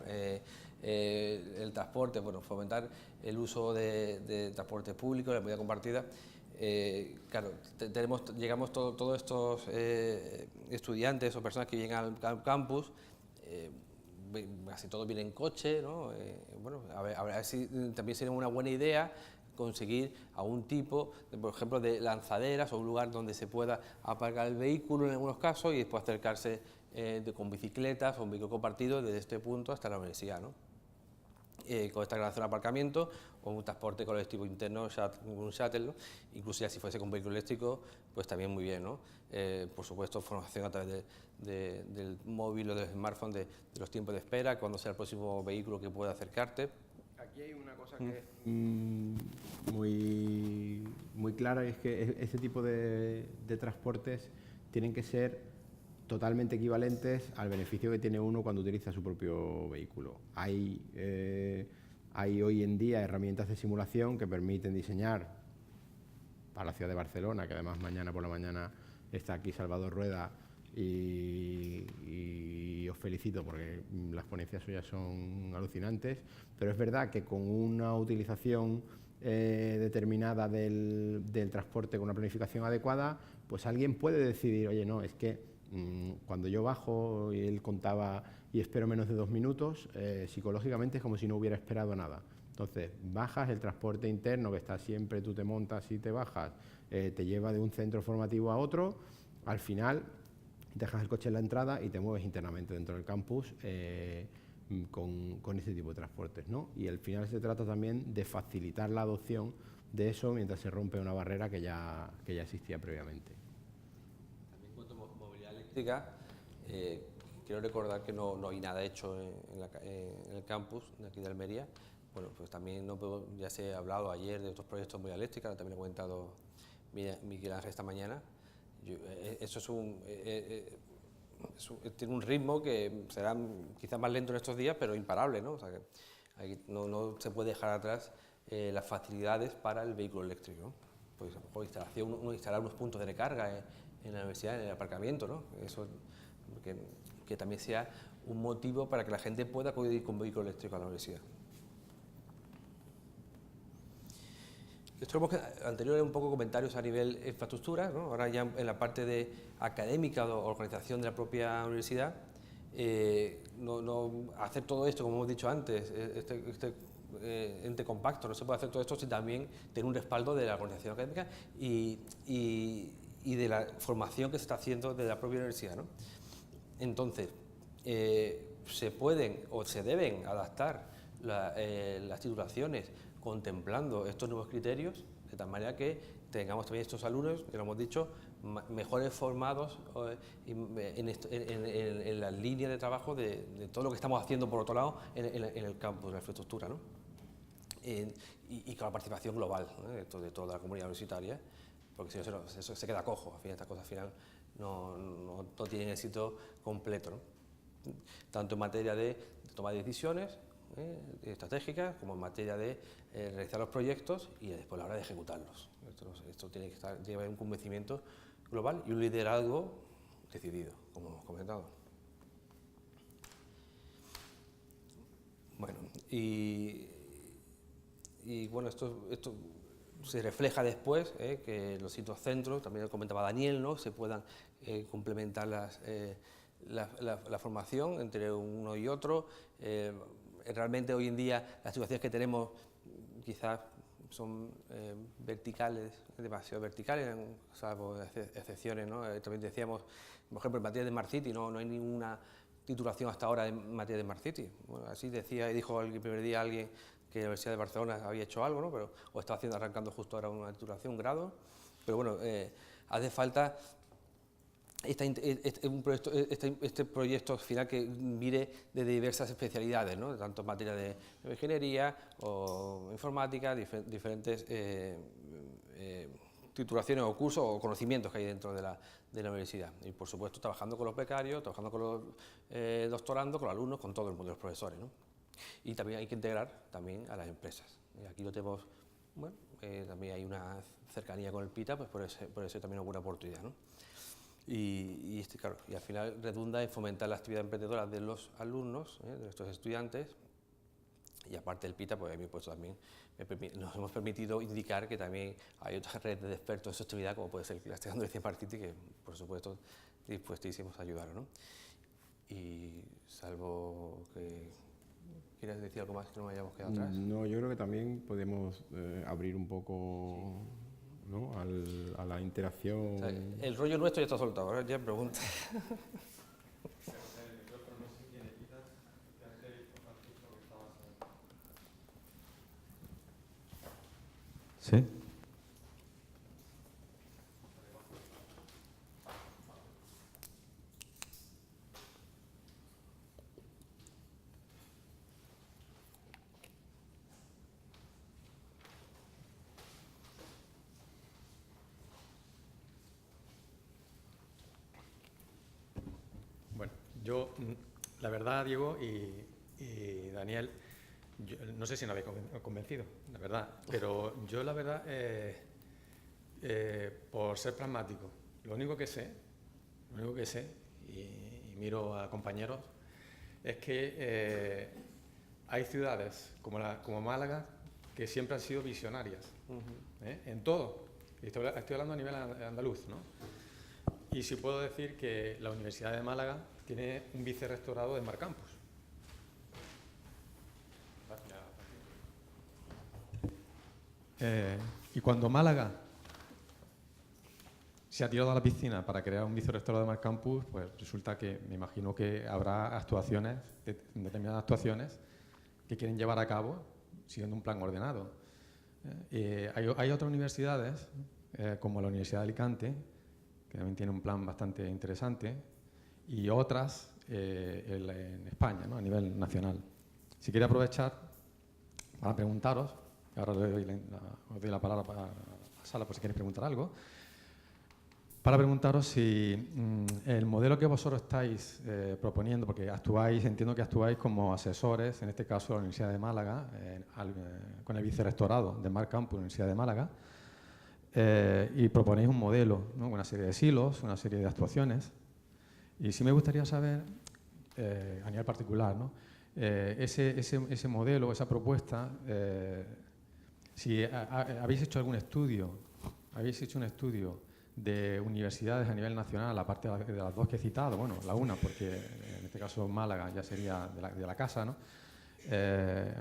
El transporte, bueno, fomentar el uso de transporte público, la movilidad compartida. Claro, llegamos todos estos estudiantes o personas que llegan al campus, casi todos vienen en coche, ¿no? Bueno, a ver si también sería una buena idea conseguir a un tipo, por ejemplo, de lanzaderas o un lugar donde se pueda aparcar el vehículo en algunos casos y después acercarse con bicicletas o un vehículo compartido desde este punto hasta la universidad, ¿no? Con esta gran zona de aparcamiento o un transporte colectivo interno, un shuttle, ¿no? Incluso ya si fuese con vehículo eléctrico, pues también muy bien, ¿no? Por supuesto, formación a través del móvil o del smartphone de los tiempos de espera, cuándo sea el próximo vehículo que pueda acercarte. Aquí hay una cosa que es muy clara, y es que este tipo de transportes tienen que ser totalmente equivalentes al beneficio que tiene uno cuando utiliza su propio vehículo. Hay hoy en día herramientas de simulación que permiten diseñar para la ciudad de Barcelona, que además mañana por la mañana está aquí Salvador Rueda, y os felicito porque las ponencias suyas son alucinantes, pero es verdad que con una utilización determinada del transporte con una planificación adecuada, pues alguien puede decidir, oye, no, es que cuando yo bajo, y él contaba, y espero menos de 2 minutos, psicológicamente es como si no hubiera esperado nada. Entonces, bajas, el transporte interno, que está siempre, tú te montas y te bajas, te lleva de un centro formativo a otro, al final dejas el coche en la entrada y te mueves internamente dentro del campus con este tipo de transportes, ¿no? Y al final se trata también de facilitar la adopción de eso mientras se rompe una barrera que ya existía previamente. También en cuanto a movilidad eléctrica, quiero recordar que no hay nada hecho en el campus de aquí de Almería. Bueno, pues también ya se ha hablado ayer de otros proyectos de movilidad eléctrica, también lo ha comentado Miguel Ángel esta mañana. Eso tiene un ritmo que será quizás más lento en estos días, pero imparable, ¿no? O sea, que no se puede dejar atrás las facilidades para el vehículo eléctrico, ¿no? Pues por instalar unos puntos de recarga en la universidad, en el aparcamiento, ¿no? Eso que también sea un motivo para que la gente pueda acudir con vehículo eléctrico a la universidad. Esto anterior era un poco comentarios a nivel infraestructura, ¿no? Ahora ya en la parte académica o organización de la propia universidad, hacer todo esto, como hemos dicho antes, ente compacto, no se puede hacer todo esto sin también tener un respaldo de la organización académica y de la formación que se está haciendo de la propia universidad, ¿no? Entonces, se pueden o se deben adaptar las titulaciones contemplando estos nuevos criterios, de tal manera que tengamos también estos alumnos, que lo hemos dicho, mejores formados en la línea de trabajo de todo lo que estamos haciendo, por otro lado, en el campus, en la infraestructura, ¿no? Y con la participación global, ¿no? de toda la comunidad universitaria, porque si no eso se queda cojo, al final estas cosas al final no tienen éxito completo, ¿no? Tanto en materia de toma de decisiones estratégicas, como en materia de realizar los proyectos y después a la hora de ejecutarlos. Esto tiene que haber un convencimiento global y un liderazgo decidido, como hemos comentado. Bueno, y bueno, esto se refleja después, que los sitios centros, también lo comentaba Daniel, ¿no? Se puedan complementar la formación entre uno y otro. Realmente hoy en día las situaciones que tenemos quizás son verticales, demasiado verticales, salvo excepciones, ¿no? También decíamos, por ejemplo, en materia de Smart City no hay ninguna titulación hasta ahora en materia de Smart City. Bueno, así decía y dijo el primer día alguien que la Universidad de Barcelona había hecho algo, ¿no? Pero, o está arrancando justo ahora una titulación, un grado, pero bueno, hace falta este proyecto final que mire de diversas especialidades, ¿no? Tanto en materia de ingeniería o informática, diferentes titulaciones o cursos o conocimientos que hay dentro de la universidad. Y por supuesto trabajando con los becarios, trabajando con los doctorandos, con los alumnos, con todo el mundo, los profesores, ¿no? Y también hay que integrar también a las empresas. Aquí lo tenemos, bueno, también hay una cercanía con el PITA, pues por eso también una buena oportunidad, ¿no? Claro, y al final redunda en fomentar la actividad emprendedora de los alumnos, de nuestros estudiantes, y aparte del PITA, pues a mí pues también nos hemos permitido indicar que también hay otras redes de expertos en sostenibilidad, como puede ser el Cluster Andalucía Smart City, que por supuesto dispuestísimos a ayudar, ¿no? Y salvo que quieras decir algo más que no me hayamos quedado atrás. No, yo creo que también podemos abrir un poco, ¿no? a la interacción. O sea, el rollo nuestro ya está soltado, ahora ya pregunta. ¿Sí? Bueno, yo, la verdad, Diego y Daniel, yo no sé si me habéis convencido, la verdad, pero yo la verdad, por ser pragmático, lo único que sé, y miro a compañeros, es que hay ciudades como Málaga que siempre han sido visionarias, en todo. Estoy hablando a nivel andaluz, ¿no? Y sí puedo decir que la Universidad de Málaga tiene un vicerrectorado de Smart Campus. Y cuando Málaga se ha tirado a la piscina para crear un vicerrectorado de Smart Campus, pues resulta que me imagino que habrá determinadas actuaciones que quieren llevar a cabo siguiendo un plan ordenado. Hay otras universidades, como la Universidad de Alicante, que también tiene un plan bastante interesante, y otras en España, ¿no? A nivel nacional. Si quería aprovechar para preguntaros, ahora os doy la palabra para la sala por si queréis preguntar algo, para preguntaros si el modelo que vosotros estáis proponiendo, porque entiendo que actuáis como asesores, en este caso la Universidad de Málaga, con el vicerrectorado de Smart Campus, Universidad de Málaga, y proponéis un modelo, ¿no? Una serie de silos, una serie de actuaciones. Y sí me gustaría saber, a nivel particular, ¿no? Ese modelo, esa propuesta, si habéis hecho algún estudio, habéis hecho un estudio de universidades a nivel nacional, aparte de las dos que he citado, bueno, la una, porque en este caso Málaga ya sería de la casa, ¿no?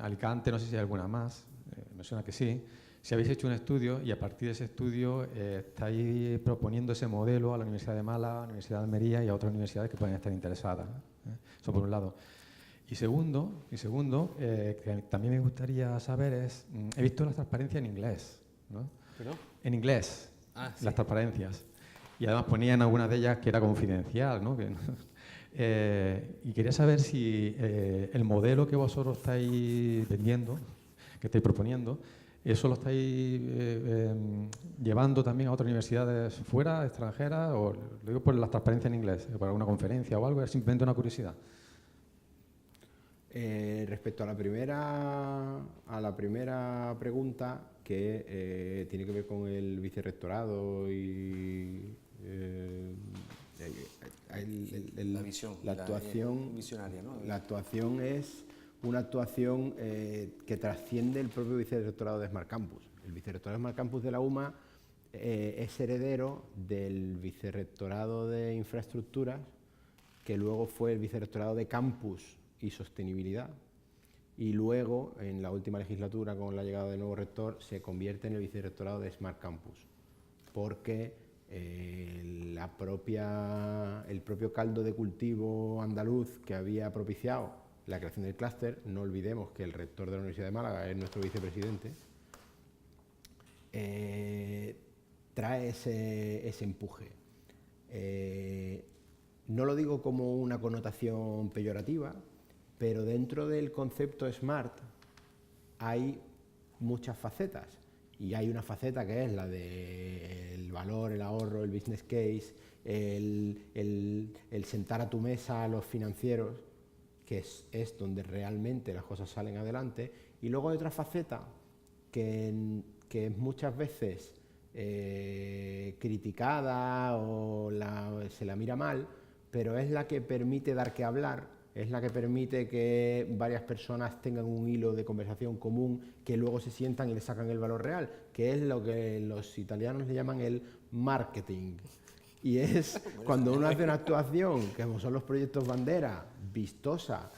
Alicante, no sé si hay alguna más, me suena que sí. Si habéis hecho un estudio y a partir de ese estudio estáis proponiendo ese modelo a la Universidad de Málaga, a la Universidad de Almería y a otras universidades que pueden estar interesadas, ¿eh? Eso por un lado. Y segundo, que también me gustaría saber es, he visto las transparencias en inglés, ¿no? ¿Perdón? En inglés, Sí. las transparencias. Y además ponían algunas de ellas que era confidencial, ¿no? Y quería saber si el modelo que vosotros estáis vendiendo, que estáis proponiendo, ¿eso lo estáis llevando también a otras universidades fuera, extranjeras? O lo digo por las transparencias en inglés, por alguna conferencia o algo, es simplemente una curiosidad. Respecto a la primera pregunta, que tiene que ver con el vicerrectorado y la visión, la actuación visionaria, ¿no? La actuación es una actuación que trasciende el propio vicerrectorado de Smart Campus. El vicerrectorado de Smart Campus de la UMA es heredero del vicerrectorado de infraestructuras, que luego fue el vicerrectorado de campus y sostenibilidad, y luego en la última legislatura, con la llegada del nuevo rector, se convierte en el vicerrectorado de Smart Campus, porque el propio caldo de cultivo andaluz que había propiciado la creación del clúster, no olvidemos que el rector de la Universidad de Málaga es nuestro vicepresidente, trae ese empuje. No lo digo como una connotación peyorativa, pero dentro del concepto SMART hay muchas facetas, y hay una faceta que es la del valor, el ahorro, el business case, el sentar a tu mesa a los financieros, que es donde realmente las cosas salen adelante, y luego hay otra faceta que muchas veces criticada o se la mira mal, pero es la que permite dar que hablar, es la que permite que varias personas tengan un hilo de conversación común, que luego se sientan y le sacan el valor real, que es lo que los italianos le llaman el marketing. Y es cuando uno hace una actuación, como son los proyectos bandera, vistosa,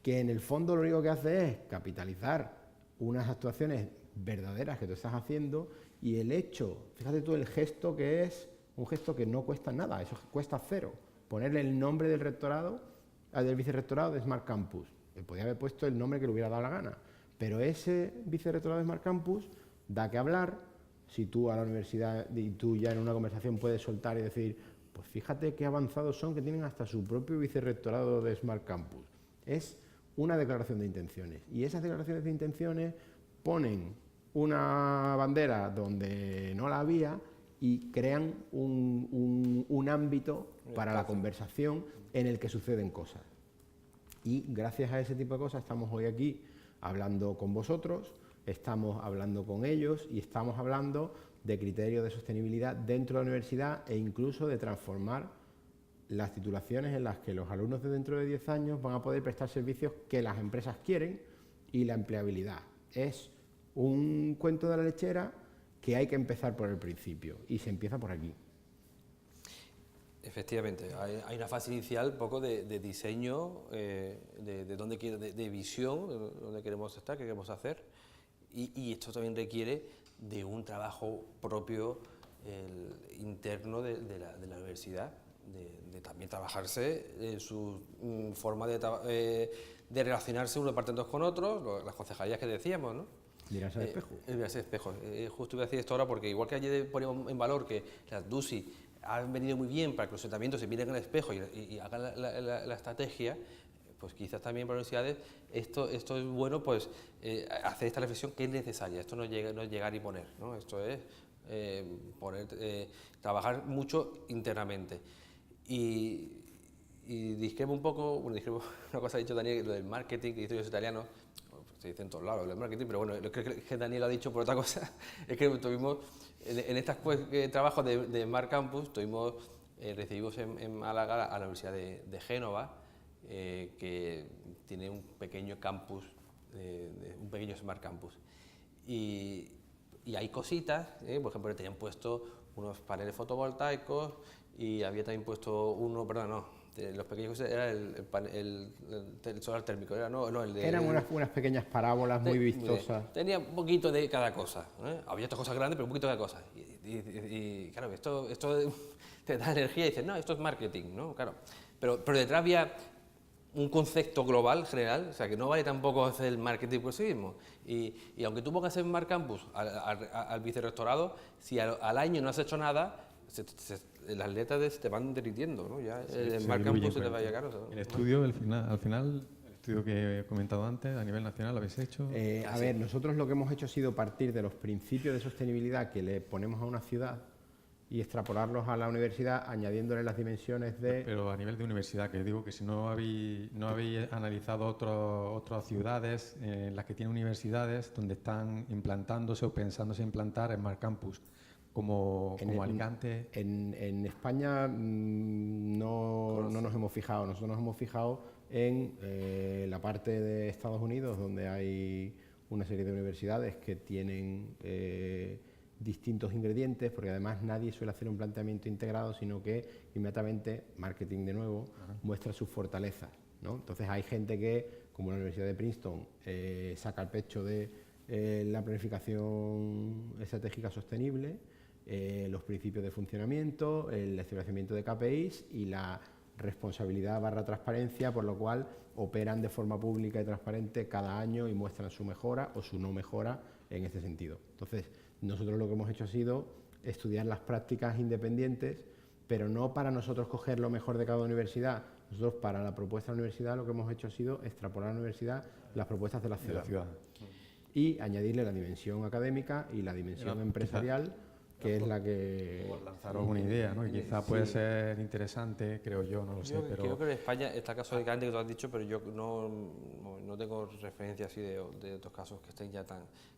que en el fondo lo único que hace es capitalizar unas actuaciones verdaderas que tú estás haciendo, y el hecho, fíjate tú el gesto, que es un gesto que no cuesta nada, eso cuesta cero. Ponerle el nombre del rectorado, del vicerrectorado de Smart Campus. Le podía haber puesto el nombre que le hubiera dado la gana, pero ese vicerrectorado de Smart Campus da que hablar. Si tú a la universidad y tú ya en una conversación puedes soltar y decir, pues fíjate qué avanzados son, que tienen hasta su propio vicerrectorado de Smart Campus. Es una declaración de intenciones, y esas declaraciones de intenciones ponen una bandera donde no la había y crean un ámbito para la conversación en el que suceden cosas. Y gracias a ese tipo de cosas estamos hoy aquí hablando con vosotros, estamos hablando con ellos y estamos hablando de criterios de sostenibilidad dentro de la universidad, e incluso de transformar las titulaciones en las que los alumnos de dentro de 10 años van a poder prestar servicios que las empresas quieren, y la empleabilidad. Es un cuento de la lechera que hay que empezar por el principio, y se empieza por aquí. Efectivamente, hay una fase inicial poco de diseño, de dónde de visión, de dónde queremos estar, qué queremos hacer, y esto también requiere de un trabajo propio interno de la universidad, de también trabajarse en su forma de relacionarse unos departamentos con otros, las concejalías que decíamos, ¿no? Mirarse al espejo. Mirarse al espejo. Justo iba a decir esto ahora porque igual que ayer poníamos en valor que las DUSI han venido muy bien para que los ayuntamientos se miren en el espejo y hagan la estrategia, pues quizás también para las universidades esto es bueno, pues hacer esta reflexión que es necesaria. Esto no es llegar y poner, ¿no? Esto es trabajar mucho internamente. Y discrepo un poco, bueno, discrepo una cosa que ha dicho Daniel, lo del marketing, que dice los italianos, se dice en todos lados lo del marketing, pero bueno, lo que Daniel ha dicho por otra cosa es que tuvimos, en estos trabajos de Smart Campus, recibimos en Málaga a la Universidad de Génova, que tiene un pequeño campus, un pequeño Smart Campus. Y hay cositas, por ejemplo, le tenían puesto unos paneles fotovoltaicos y había también puesto los pequeños era el solar térmico, eran unas pequeñas parábolas muy vistosas. Tenía un poquito de cada cosa, había otras cosas grandes, pero un poquito de cada cosa. Y claro, esto te da energía y dices, no, esto es marketing, ¿no? Claro. Pero detrás había un concepto global, general, o sea, que no vale tampoco hacer el marketing por sí mismo. Y aunque tú pongas en Smart Campus al vicerrectorado, si al año no has hecho nada, las letras te van derritiendo, ¿no? Ya el Smart Campus se te vaya caro. El estudio, al final, el estudio que he comentado antes, a nivel nacional, ¿lo habéis hecho? A ver, nosotros lo que hemos hecho ha sido partir de los principios de sostenibilidad que le ponemos a una ciudad y extrapolarlos a la universidad, añadiéndole las dimensiones de... Pero a nivel de universidad, que digo que si no habéis analizado otras ciudades en las que tienen universidades donde están implantándose o pensándose implantar Smart Campus, como Alicante. En España no nos hemos fijado. Nosotros nos hemos fijado en la parte de Estados Unidos, donde hay una serie de universidades que tienen distintos ingredientes, porque además nadie suele hacer un planteamiento integrado, sino que inmediatamente, marketing de nuevo, muestra sus fortalezas, ¿no? Entonces hay gente que, como la Universidad de Princeton, saca el pecho de la planificación estratégica sostenible, los principios de funcionamiento, el establecimiento de KPIs y la responsabilidad / transparencia, por lo cual operan de forma pública y transparente cada año y muestran su mejora o su no mejora en este sentido. Entonces, nosotros lo que hemos hecho ha sido estudiar las prácticas independientes, pero no para nosotros coger lo mejor de cada universidad. Nosotros, para la propuesta de la universidad, lo que hemos hecho ha sido extrapolar a la universidad las propuestas de la ciudad. Y añadirle la dimensión académica y la dimensión empresarial, que es la que... Por lanzaros una idea, ¿no? Y quizá puede ser interesante, creo yo, no lo sé, pero... Creo que en España está el caso de Alicante que tú has dicho, pero yo no tengo referencia así de otros casos que estén ya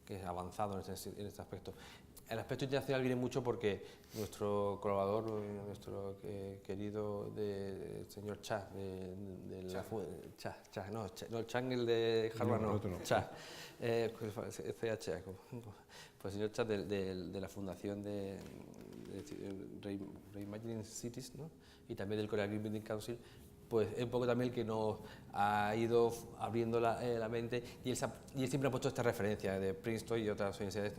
que es avanzado en este aspecto. El aspecto internacional viene mucho porque nuestro colaborador, nuestro querido señor Cha, el Chang, el de Harvard, no, Cha, CH, pues el señor Cha de la fundación de Reimagining Cities, ¿no? Y también del Korea Green Building Council, pues es un poco también el que nos ha ido abriendo la mente y él siempre ha puesto esta referencia de Princeton y otras universidades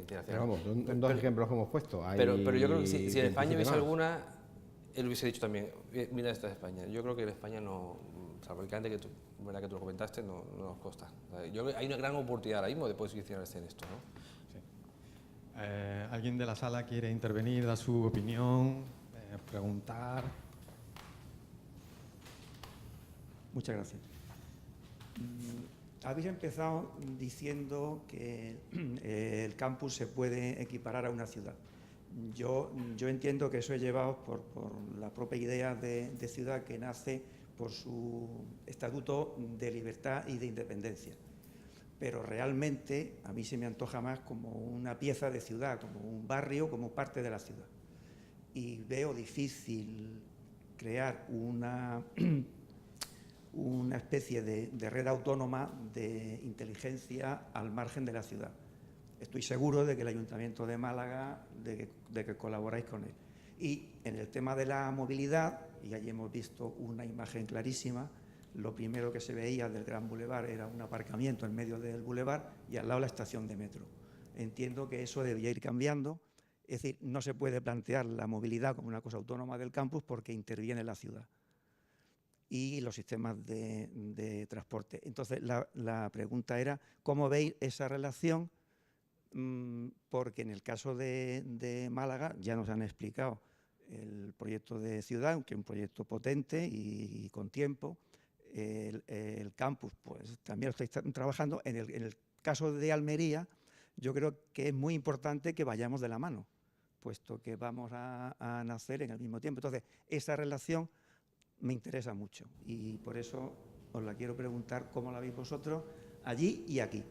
internacionales. Pero vamos, son dos ejemplos que hemos puesto. Pero yo creo que si en España hubiese alguna, él hubiese dicho también, mira, esta es España. Yo creo que en España no, salvo el que tú lo comentaste, no nos consta. Yo creo que hay una gran oportunidad ahora mismo de posicionarse en esto, ¿no? Sí. ¿Alguien de la sala quiere intervenir, dar su opinión, preguntar? Muchas gracias. Habéis empezado diciendo que el campus se puede equiparar a una ciudad. Yo entiendo que eso es llevado por la propia idea de ciudad que nace por su estatuto de libertad y de independencia. Pero realmente a mí se me antoja más como una pieza de ciudad, como un barrio, como parte de la ciudad. Y veo difícil crear una especie de red autónoma de inteligencia al margen de la ciudad. Estoy seguro de que el Ayuntamiento de Málaga, de que colaboráis con él. Y en el tema de la movilidad, y allí hemos visto una imagen clarísima, lo primero que se veía del Gran Boulevard era un aparcamiento en medio del boulevard y al lado la estación de metro. Entiendo que eso debía ir cambiando, es decir, no se puede plantear la movilidad como una cosa autónoma del campus porque interviene la ciudad. y los sistemas de transporte. Entonces, la pregunta era, ¿cómo veis esa relación? Porque en el caso de Málaga ya nos han explicado el proyecto de ciudad, que es un proyecto potente y con tiempo. El campus, pues también lo estáis trabajando. En el caso de Almería, yo creo que es muy importante que vayamos de la mano, puesto que vamos a nacer en el mismo tiempo. Entonces, esa relación me interesa mucho y por eso os la quiero preguntar cómo la veis vosotros allí y aquí.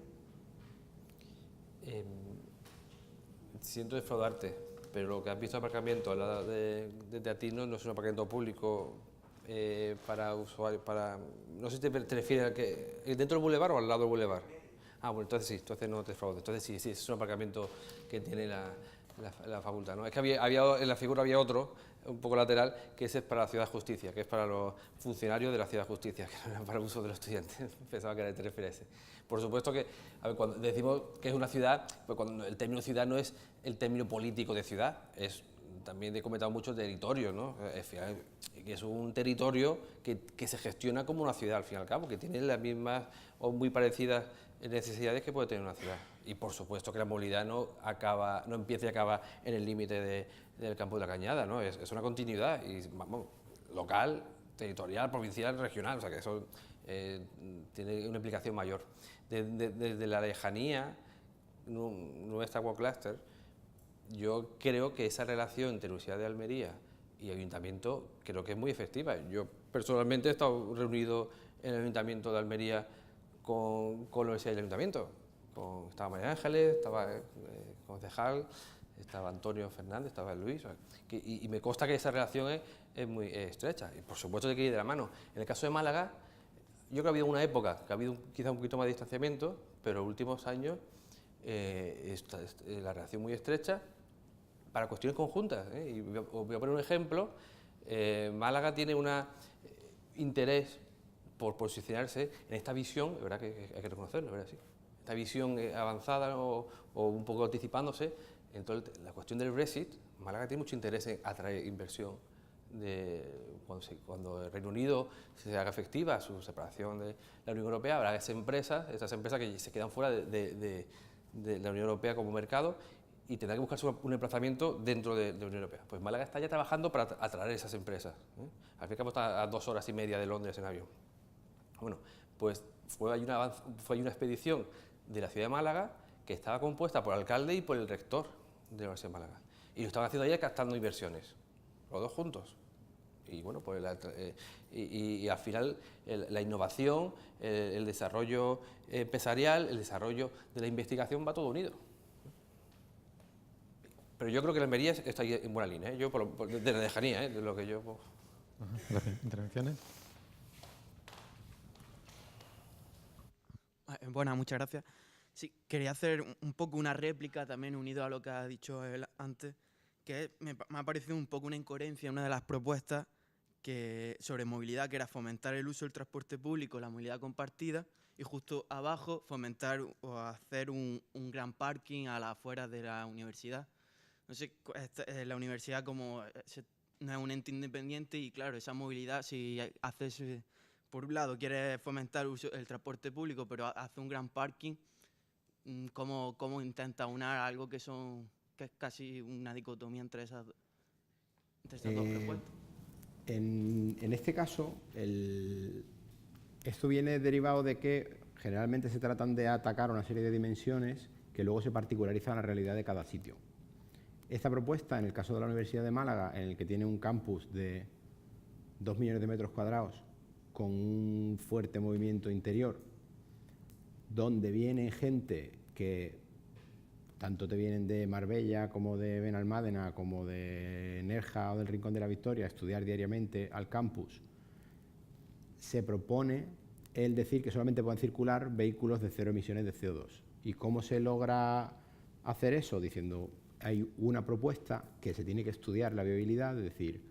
Siento defraudarte, pero lo que has visto de aparcamiento desde Atino no es un aparcamiento público para usuarios, no sé si te refieres a que dentro del bulevar o al lado del bulevar. Ah, bueno, entonces sí, entonces no te defraudo, entonces sí, es un aparcamiento que tiene la facultad, ¿no? Es que había en la figura había otro, un poco lateral, que ese es para la Ciudad de Justicia, que es para los funcionarios de la Ciudad de Justicia, que no era para el uso de los estudiantes. Pensaba que era te refieres a ese. Por supuesto que, a ver, cuando decimos que es una ciudad, pues cuando el término ciudad no es el término político de ciudad, es también he comentado mucho territorio, ¿no? Es un territorio que se gestiona como una ciudad al fin y al cabo, que tiene las mismas o muy parecidas necesidades que puede tener una ciudad. Y por supuesto que la movilidad no empieza y acaba en el límite del campo de la Cañada, ¿no? Es una continuidad y, vamos, local, territorial, provincial, regional, o sea que eso tiene una implicación mayor. Desde la lejanía, nuestra Aqua Cluster, yo creo que esa relación entre Universidad de Almería y Ayuntamiento creo que es muy efectiva. Yo personalmente he estado reunido en el Ayuntamiento de Almería con la Universidad y el Ayuntamiento. Estaba María Ángeles, estaba el concejal, estaba Antonio Fernández, estaba Luis, y me consta que esa relación es muy estrecha, y por supuesto hay que ir de la mano. En el caso de Málaga, yo creo que ha habido una época que ha habido quizá un poquito más de distanciamiento, pero en los últimos años la relación muy estrecha para cuestiones conjuntas, y os voy a poner un ejemplo. Málaga tiene un interés por posicionarse en esta visión, es verdad que hay que reconocerlo, es verdad, sí, esta visión avanzada o un poco anticipándose en toda la cuestión del Brexit. Málaga tiene mucho interés en atraer inversión cuando el Reino Unido se haga efectiva su separación de la Unión Europea. Habrá esas empresas que se quedan fuera de la Unión Europea como mercado y tendrá que buscarse un emplazamiento dentro de la Unión Europea. Pues Málaga está ya trabajando para atraer esas empresas. Al fin y al cabo está a 2 horas y media de Londres en avión. Bueno, pues fue una expedición de la ciudad de Málaga que estaba compuesta por el alcalde y por el rector de la Universidad de Málaga. Y lo estaban haciendo allá captando inversiones, los dos juntos. Y bueno, pues y al final la innovación, el desarrollo empresarial, el desarrollo de la investigación va todo unido. Pero yo creo que la Almería está ahí en buena línea, yo de la lejanía, de lo que yo... Pues... ¿Intervenciones? Buenas, muchas gracias. Sí, quería hacer un poco una réplica también unido a lo que ha dicho él antes, que me ha parecido un poco una incoherencia en una de las propuestas sobre movilidad, que era fomentar el uso del transporte público, la movilidad compartida, y justo abajo fomentar o hacer un gran parking a las afueras de la universidad. No sé, la universidad como no es un ente independiente y claro, esa movilidad, si haces, por un lado quieres fomentar el transporte público, pero hace un gran parking, ¿cómo intenta unar algo que es casi una dicotomía entre esas dos propuestas? En este caso, esto viene derivado de que generalmente se tratan de atacar una serie de dimensiones que luego se particularizan a la realidad de cada sitio. Esta propuesta, en el caso de la Universidad de Málaga, en el que tiene un campus de 2 millones de metros cuadrados con un fuerte movimiento interior, donde viene gente que tanto te vienen de Marbella como de Benalmádena como de Nerja o del Rincón de la Victoria a estudiar diariamente al campus, se propone el decir que solamente pueden circular vehículos de 0 emisiones de CO2. ¿Y cómo se logra hacer eso? Diciendo, hay una propuesta que se tiene que estudiar la viabilidad, es decir,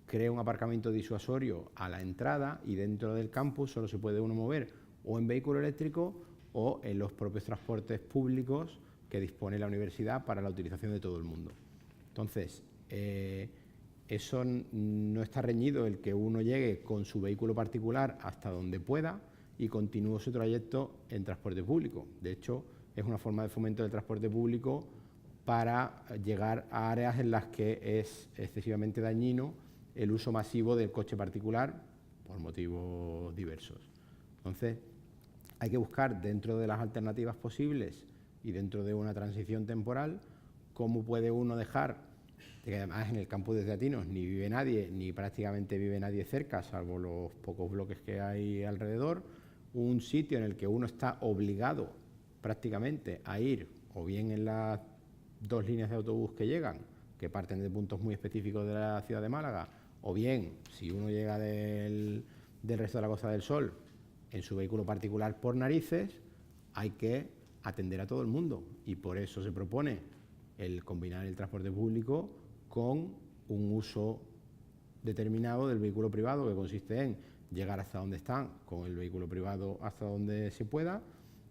crea un aparcamiento disuasorio a la entrada y dentro del campus solo se puede uno mover o en vehículo eléctrico o en los propios transportes públicos que dispone la universidad para la utilización de todo el mundo. Entonces, eso no está reñido el que uno llegue con su vehículo particular hasta donde pueda y continúe su trayecto en transporte público. De hecho, es una forma de fomento del transporte público para llegar a áreas en las que es excesivamente dañino el uso masivo del coche particular por motivos diversos. Entonces, hay que buscar dentro de las alternativas posibles y dentro de una transición temporal cómo puede uno dejar, que además en el campus de Teatinos ni vive nadie, ni prácticamente vive nadie cerca, salvo los pocos bloques que hay alrededor, un sitio en el que uno está obligado prácticamente a ir o bien en las 2 líneas de autobús que llegan, que parten de puntos muy específicos de la ciudad de Málaga, o bien, si uno llega del resto de la Costa del Sol en su vehículo particular por narices, hay que atender a todo el mundo. Y por eso se propone el combinar el transporte público con un uso determinado del vehículo privado, que consiste en llegar hasta donde están con el vehículo privado hasta donde se pueda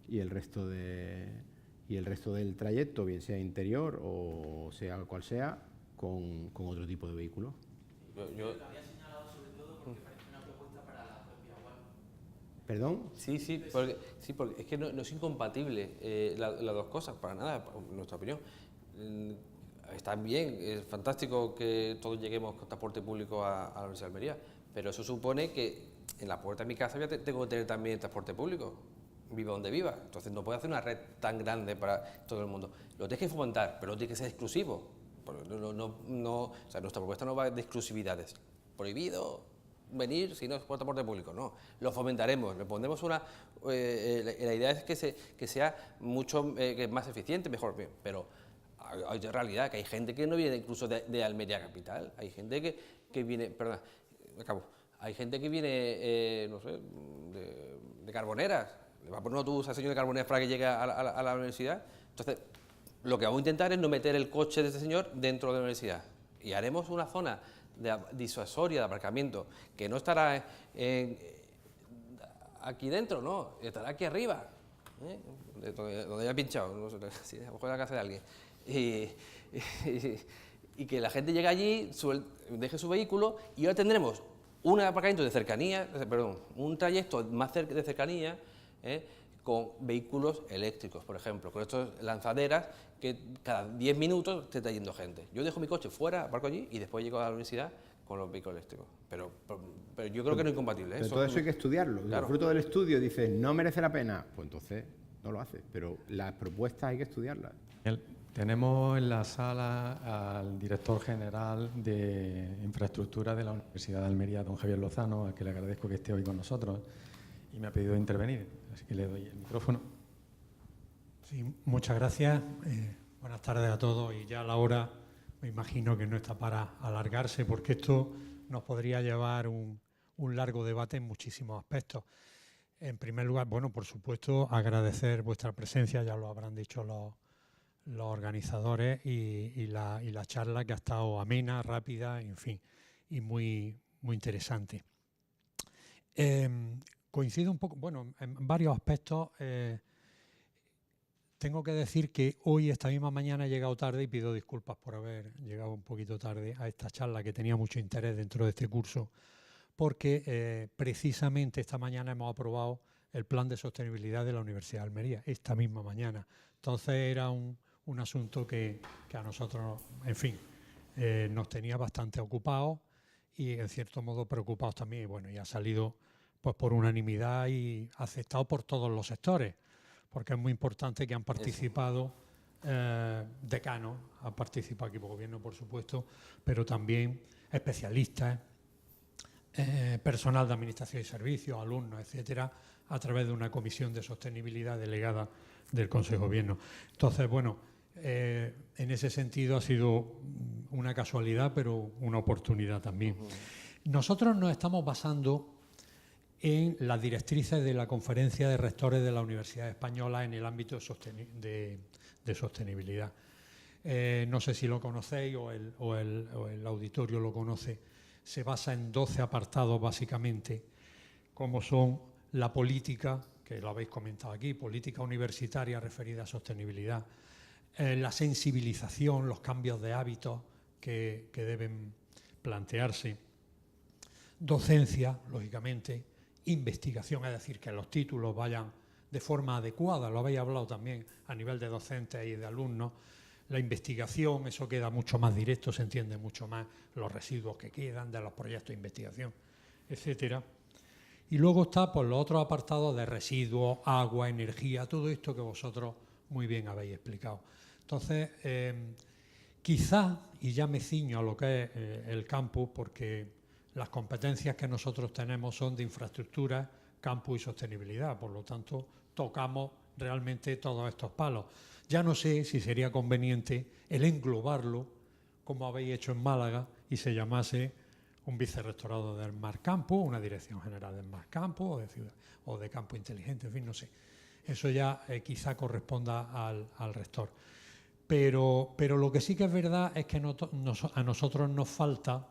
y el resto del trayecto, bien sea interior o sea cual sea, con otro tipo de vehículo. Yo había señalado sobre todo porque parece una propuesta para la propia web. ¿Perdón? Sí, porque es que no es incompatible las dos cosas, para nada, en nuestra opinión. Está bien, es fantástico que todos lleguemos con transporte público a la Universidad de Almería, pero eso supone que en la puerta de mi casa ya tengo que tener también transporte público, viva donde viva. Entonces no puedo hacer una red tan grande para todo el mundo. Lo tienes que fomentar, pero no tiene que ser exclusivo. O sea, nuestra propuesta no va de exclusividades. Prohibido venir si no es por transporte público, no. Lo fomentaremos, le pondremos una... la idea es que sea mucho más eficiente, mejor, pero hay realidad que hay gente que no viene incluso de Almería capital, hay gente que viene, perdón, acabo, hay gente que viene, no sé, de Carboneras, le va a poner un autobús al señor de Carboneras para que llegue a la universidad. Entonces, lo que vamos a intentar es no meter el coche de este señor dentro de la universidad y haremos una zona disuasoria de aparcamiento que no estará aquí dentro, no, estará aquí arriba, donde haya pinchado, no sé, si a lo mejor en la casa de alguien. Y que la gente llegue allí, deje su vehículo y ahora tendremos un aparcamiento de cercanía, un trayecto más de cercanía, con vehículos eléctricos, por ejemplo, con estas lanzaderas que cada 10 minutos te está yendo gente. Yo dejo mi coche fuera, aparco allí y después llego a la universidad con los vehículos eléctricos. Pero yo creo que no es incompatible. Pero todo eso hay que estudiarlo. Claro. El fruto del estudio dices, no merece la pena, pues entonces no lo haces. Pero las propuestas hay que estudiarlas. Tenemos en la sala al director general de infraestructura de la Universidad de Almería, don Javier Lozano, al que le agradezco que esté hoy con nosotros y me ha pedido intervenir, así que le doy el micrófono. Sí, muchas gracias. Buenas tardes a todos y ya la hora me imagino que no está para alargarse porque esto nos podría llevar un largo debate en muchísimos aspectos. En primer lugar, bueno, por supuesto, agradecer vuestra presencia, ya lo habrán dicho los organizadores y la charla que ha estado amena, rápida, en fin, y muy interesante. Coincido un poco, bueno, en varios aspectos. Tengo que decir que hoy, esta misma mañana, he llegado tarde y pido disculpas por haber llegado un poquito tarde a esta charla que tenía mucho interés dentro de este curso, porque precisamente esta mañana hemos aprobado el plan de sostenibilidad de la Universidad de Almería, esta misma mañana. Entonces era un asunto que a nosotros, en fin, nos tenía bastante ocupados y en cierto modo preocupados también. Y bueno, y ha salido pues por unanimidad y aceptado por todos los sectores, porque es muy importante que han participado decanos, ha participado equipo de gobierno, por supuesto, pero también especialistas, personal de administración y servicios, alumnos, etcétera, a través de una comisión de sostenibilidad delegada del Consejo de Gobierno. Entonces, bueno, en ese sentido ha sido una casualidad, pero una oportunidad también. Nosotros nos estamos basando en las directrices de la Conferencia de Rectores de la Universidad Española en el ámbito de sostenibilidad. No sé si lo conocéis o el auditorio lo conoce. Se basa en 12 apartados básicamente, como son la política, que lo habéis comentado aquí, política universitaria referida a sostenibilidad, la sensibilización, los cambios de hábitos que deben plantearse docencia, lógicamente, investigación, es decir, que los títulos vayan de forma adecuada, lo habéis hablado también a nivel de docentes y de alumnos. La investigación, eso queda mucho más directo, se entiende mucho más los residuos que quedan de los proyectos de investigación, etcétera. Y luego está pues, los otros apartados de residuos, agua, energía, todo esto que vosotros muy bien habéis explicado. Entonces, quizá, y ya me ciño a lo que es el campus, porque las competencias que nosotros tenemos son de infraestructura, campus y sostenibilidad, por lo tanto, tocamos realmente todos estos palos. Ya no sé si sería conveniente el englobarlo, como habéis hecho en Málaga, y se llamase un vicerrectorado del Smart Campus, una dirección general del Smart Campus, o de campo inteligente, en fin, no sé. Eso ya quizá corresponda al rector. Pero lo que sí que es verdad es que a nosotros nos falta,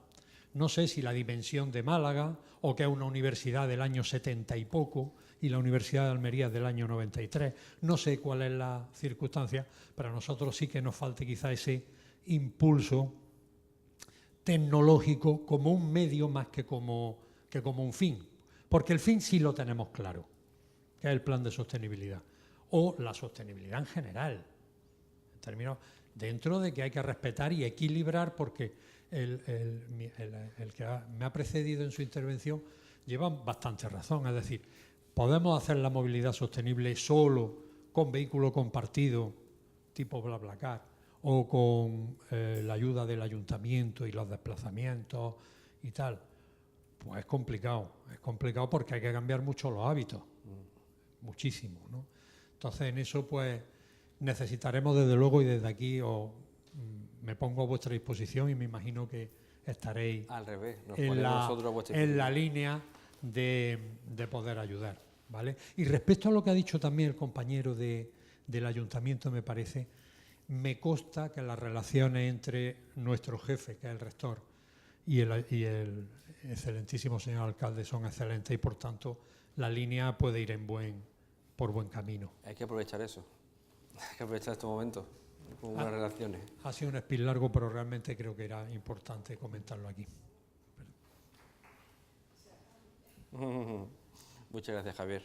no sé si la dimensión de Málaga, o que es una universidad del año 70 y poco, y la Universidad de Almería del año 93, no sé cuál es la circunstancia, pero a nosotros sí que nos falta quizá ese impulso tecnológico como un medio más que como un fin, porque el fin sí lo tenemos claro, que es el plan de sostenibilidad, o la sostenibilidad en general, en términos, dentro de que hay que respetar y equilibrar, porque el que me ha precedido en su intervención lleva bastante razón, es decir, podemos hacer la movilidad sostenible solo con vehículo compartido tipo BlaBlaCar o con la ayuda del ayuntamiento y los desplazamientos y tal. Pues es complicado porque hay que cambiar mucho los hábitos, muchísimo, ¿no? Entonces en eso pues necesitaremos desde luego, y desde aquí me pongo a vuestra disposición y me imagino que estaréis al revés, en la línea de poder ayudar, ¿vale? Y respecto a lo que ha dicho también el compañero del ayuntamiento, me consta que las relaciones entre nuestro jefe, que es el rector, y el excelentísimo señor alcalde son excelentes, y por tanto la línea puede ir por buen camino. Hay que aprovechar eso, hay que aprovechar estos momentos con buenas relaciones. Ha sido un speech largo, pero realmente creo que era importante comentarlo aquí. Muchas gracias, Javier.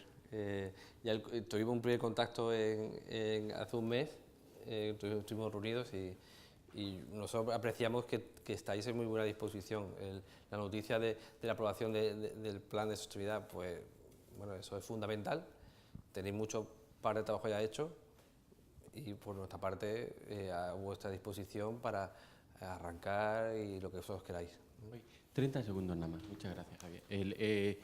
Ya tuvimos un primer contacto hace un mes, estuvimos reunidos y nosotros apreciamos que estáis en muy buena disposición. La noticia de la aprobación del plan de sostenibilidad, pues bueno, eso es fundamental. Tenéis mucho par de trabajo ya hecho y por nuestra parte a vuestra disposición para arrancar y lo que vosotros queráis. 30 segundos nada más. Muchas gracias, Javier.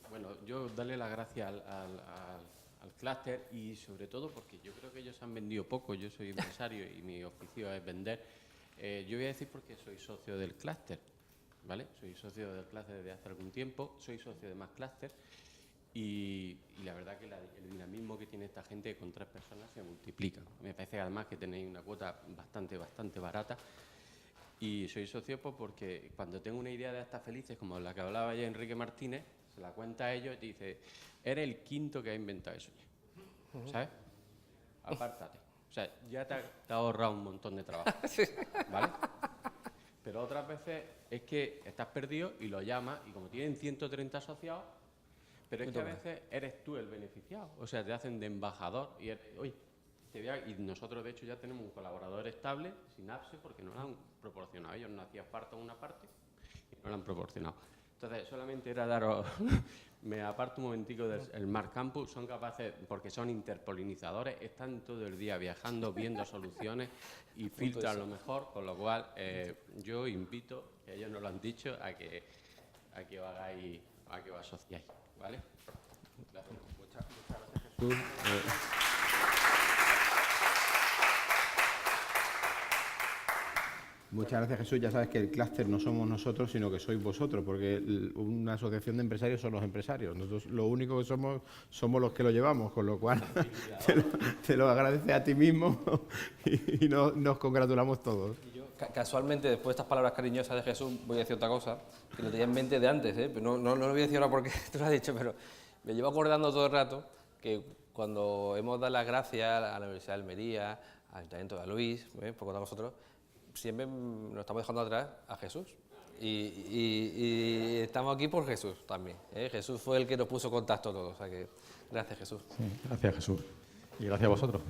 Bueno, yo darle las gracias al clúster y sobre todo porque yo creo que ellos han vendido poco. Yo soy empresario y mi oficio es vender. Yo voy a decir porque soy socio del clúster, ¿vale? Soy socio del clúster desde hace algún tiempo, soy socio de más clúster y la verdad que el dinamismo que tiene esta gente con 3 personas se multiplica. Me parece además que tenéis una cuota bastante barata. Y soy socio pues, porque cuando tengo una idea de estas felices, como la que hablaba ya Enrique Martínez, se la cuenta a ellos y dice, eres el quinto que ha inventado eso ya, ¿sabes? Apártate. O sea, ya te ha ahorrado un montón de trabajo, ¿vale? Pero otras veces es que estás perdido y lo llamas y como tienen 130 asociados, pero es que a veces eres tú el beneficiado, o sea, te hacen de embajador y y nosotros de hecho ya tenemos un colaborador estable, Synapse, porque nos lo han proporcionado. Ellos nos hacían falta una parte y nos lo han proporcionado. Entonces, solamente era daros, me aparto un momentico del Smart Campus, son capaces, porque son interpolinizadores, están todo el día viajando, viendo soluciones y filtran lo mejor, con lo cual yo invito, que ellos nos lo han dicho, a que os hagáis, a que os asociáis, ¿vale? Gracias. Muchas gracias, Jesús. Muchas gracias, Jesús. Ya sabes que el clúster no somos nosotros, sino que sois vosotros, porque una asociación de empresarios son los empresarios. Nosotros lo único que somos los que lo llevamos, con lo cual te lo agradeces a ti mismo y nos congratulamos todos. Casualmente, después de estas palabras cariñosas de Jesús, voy a decir otra cosa, que lo tenía en mente de antes, pero no lo voy a decir ahora porque tú lo has dicho, pero me llevo acordando todo el rato que cuando hemos dado las gracias a la Universidad de Almería, al Ayuntamiento de Luis, por contar vosotros, siempre nos estamos dejando atrás a Jesús, Y estamos aquí por Jesús también. Jesús fue el que nos puso contacto a todos. O sea que, gracias, Jesús. Sí, gracias, Jesús. Y gracias a vosotros.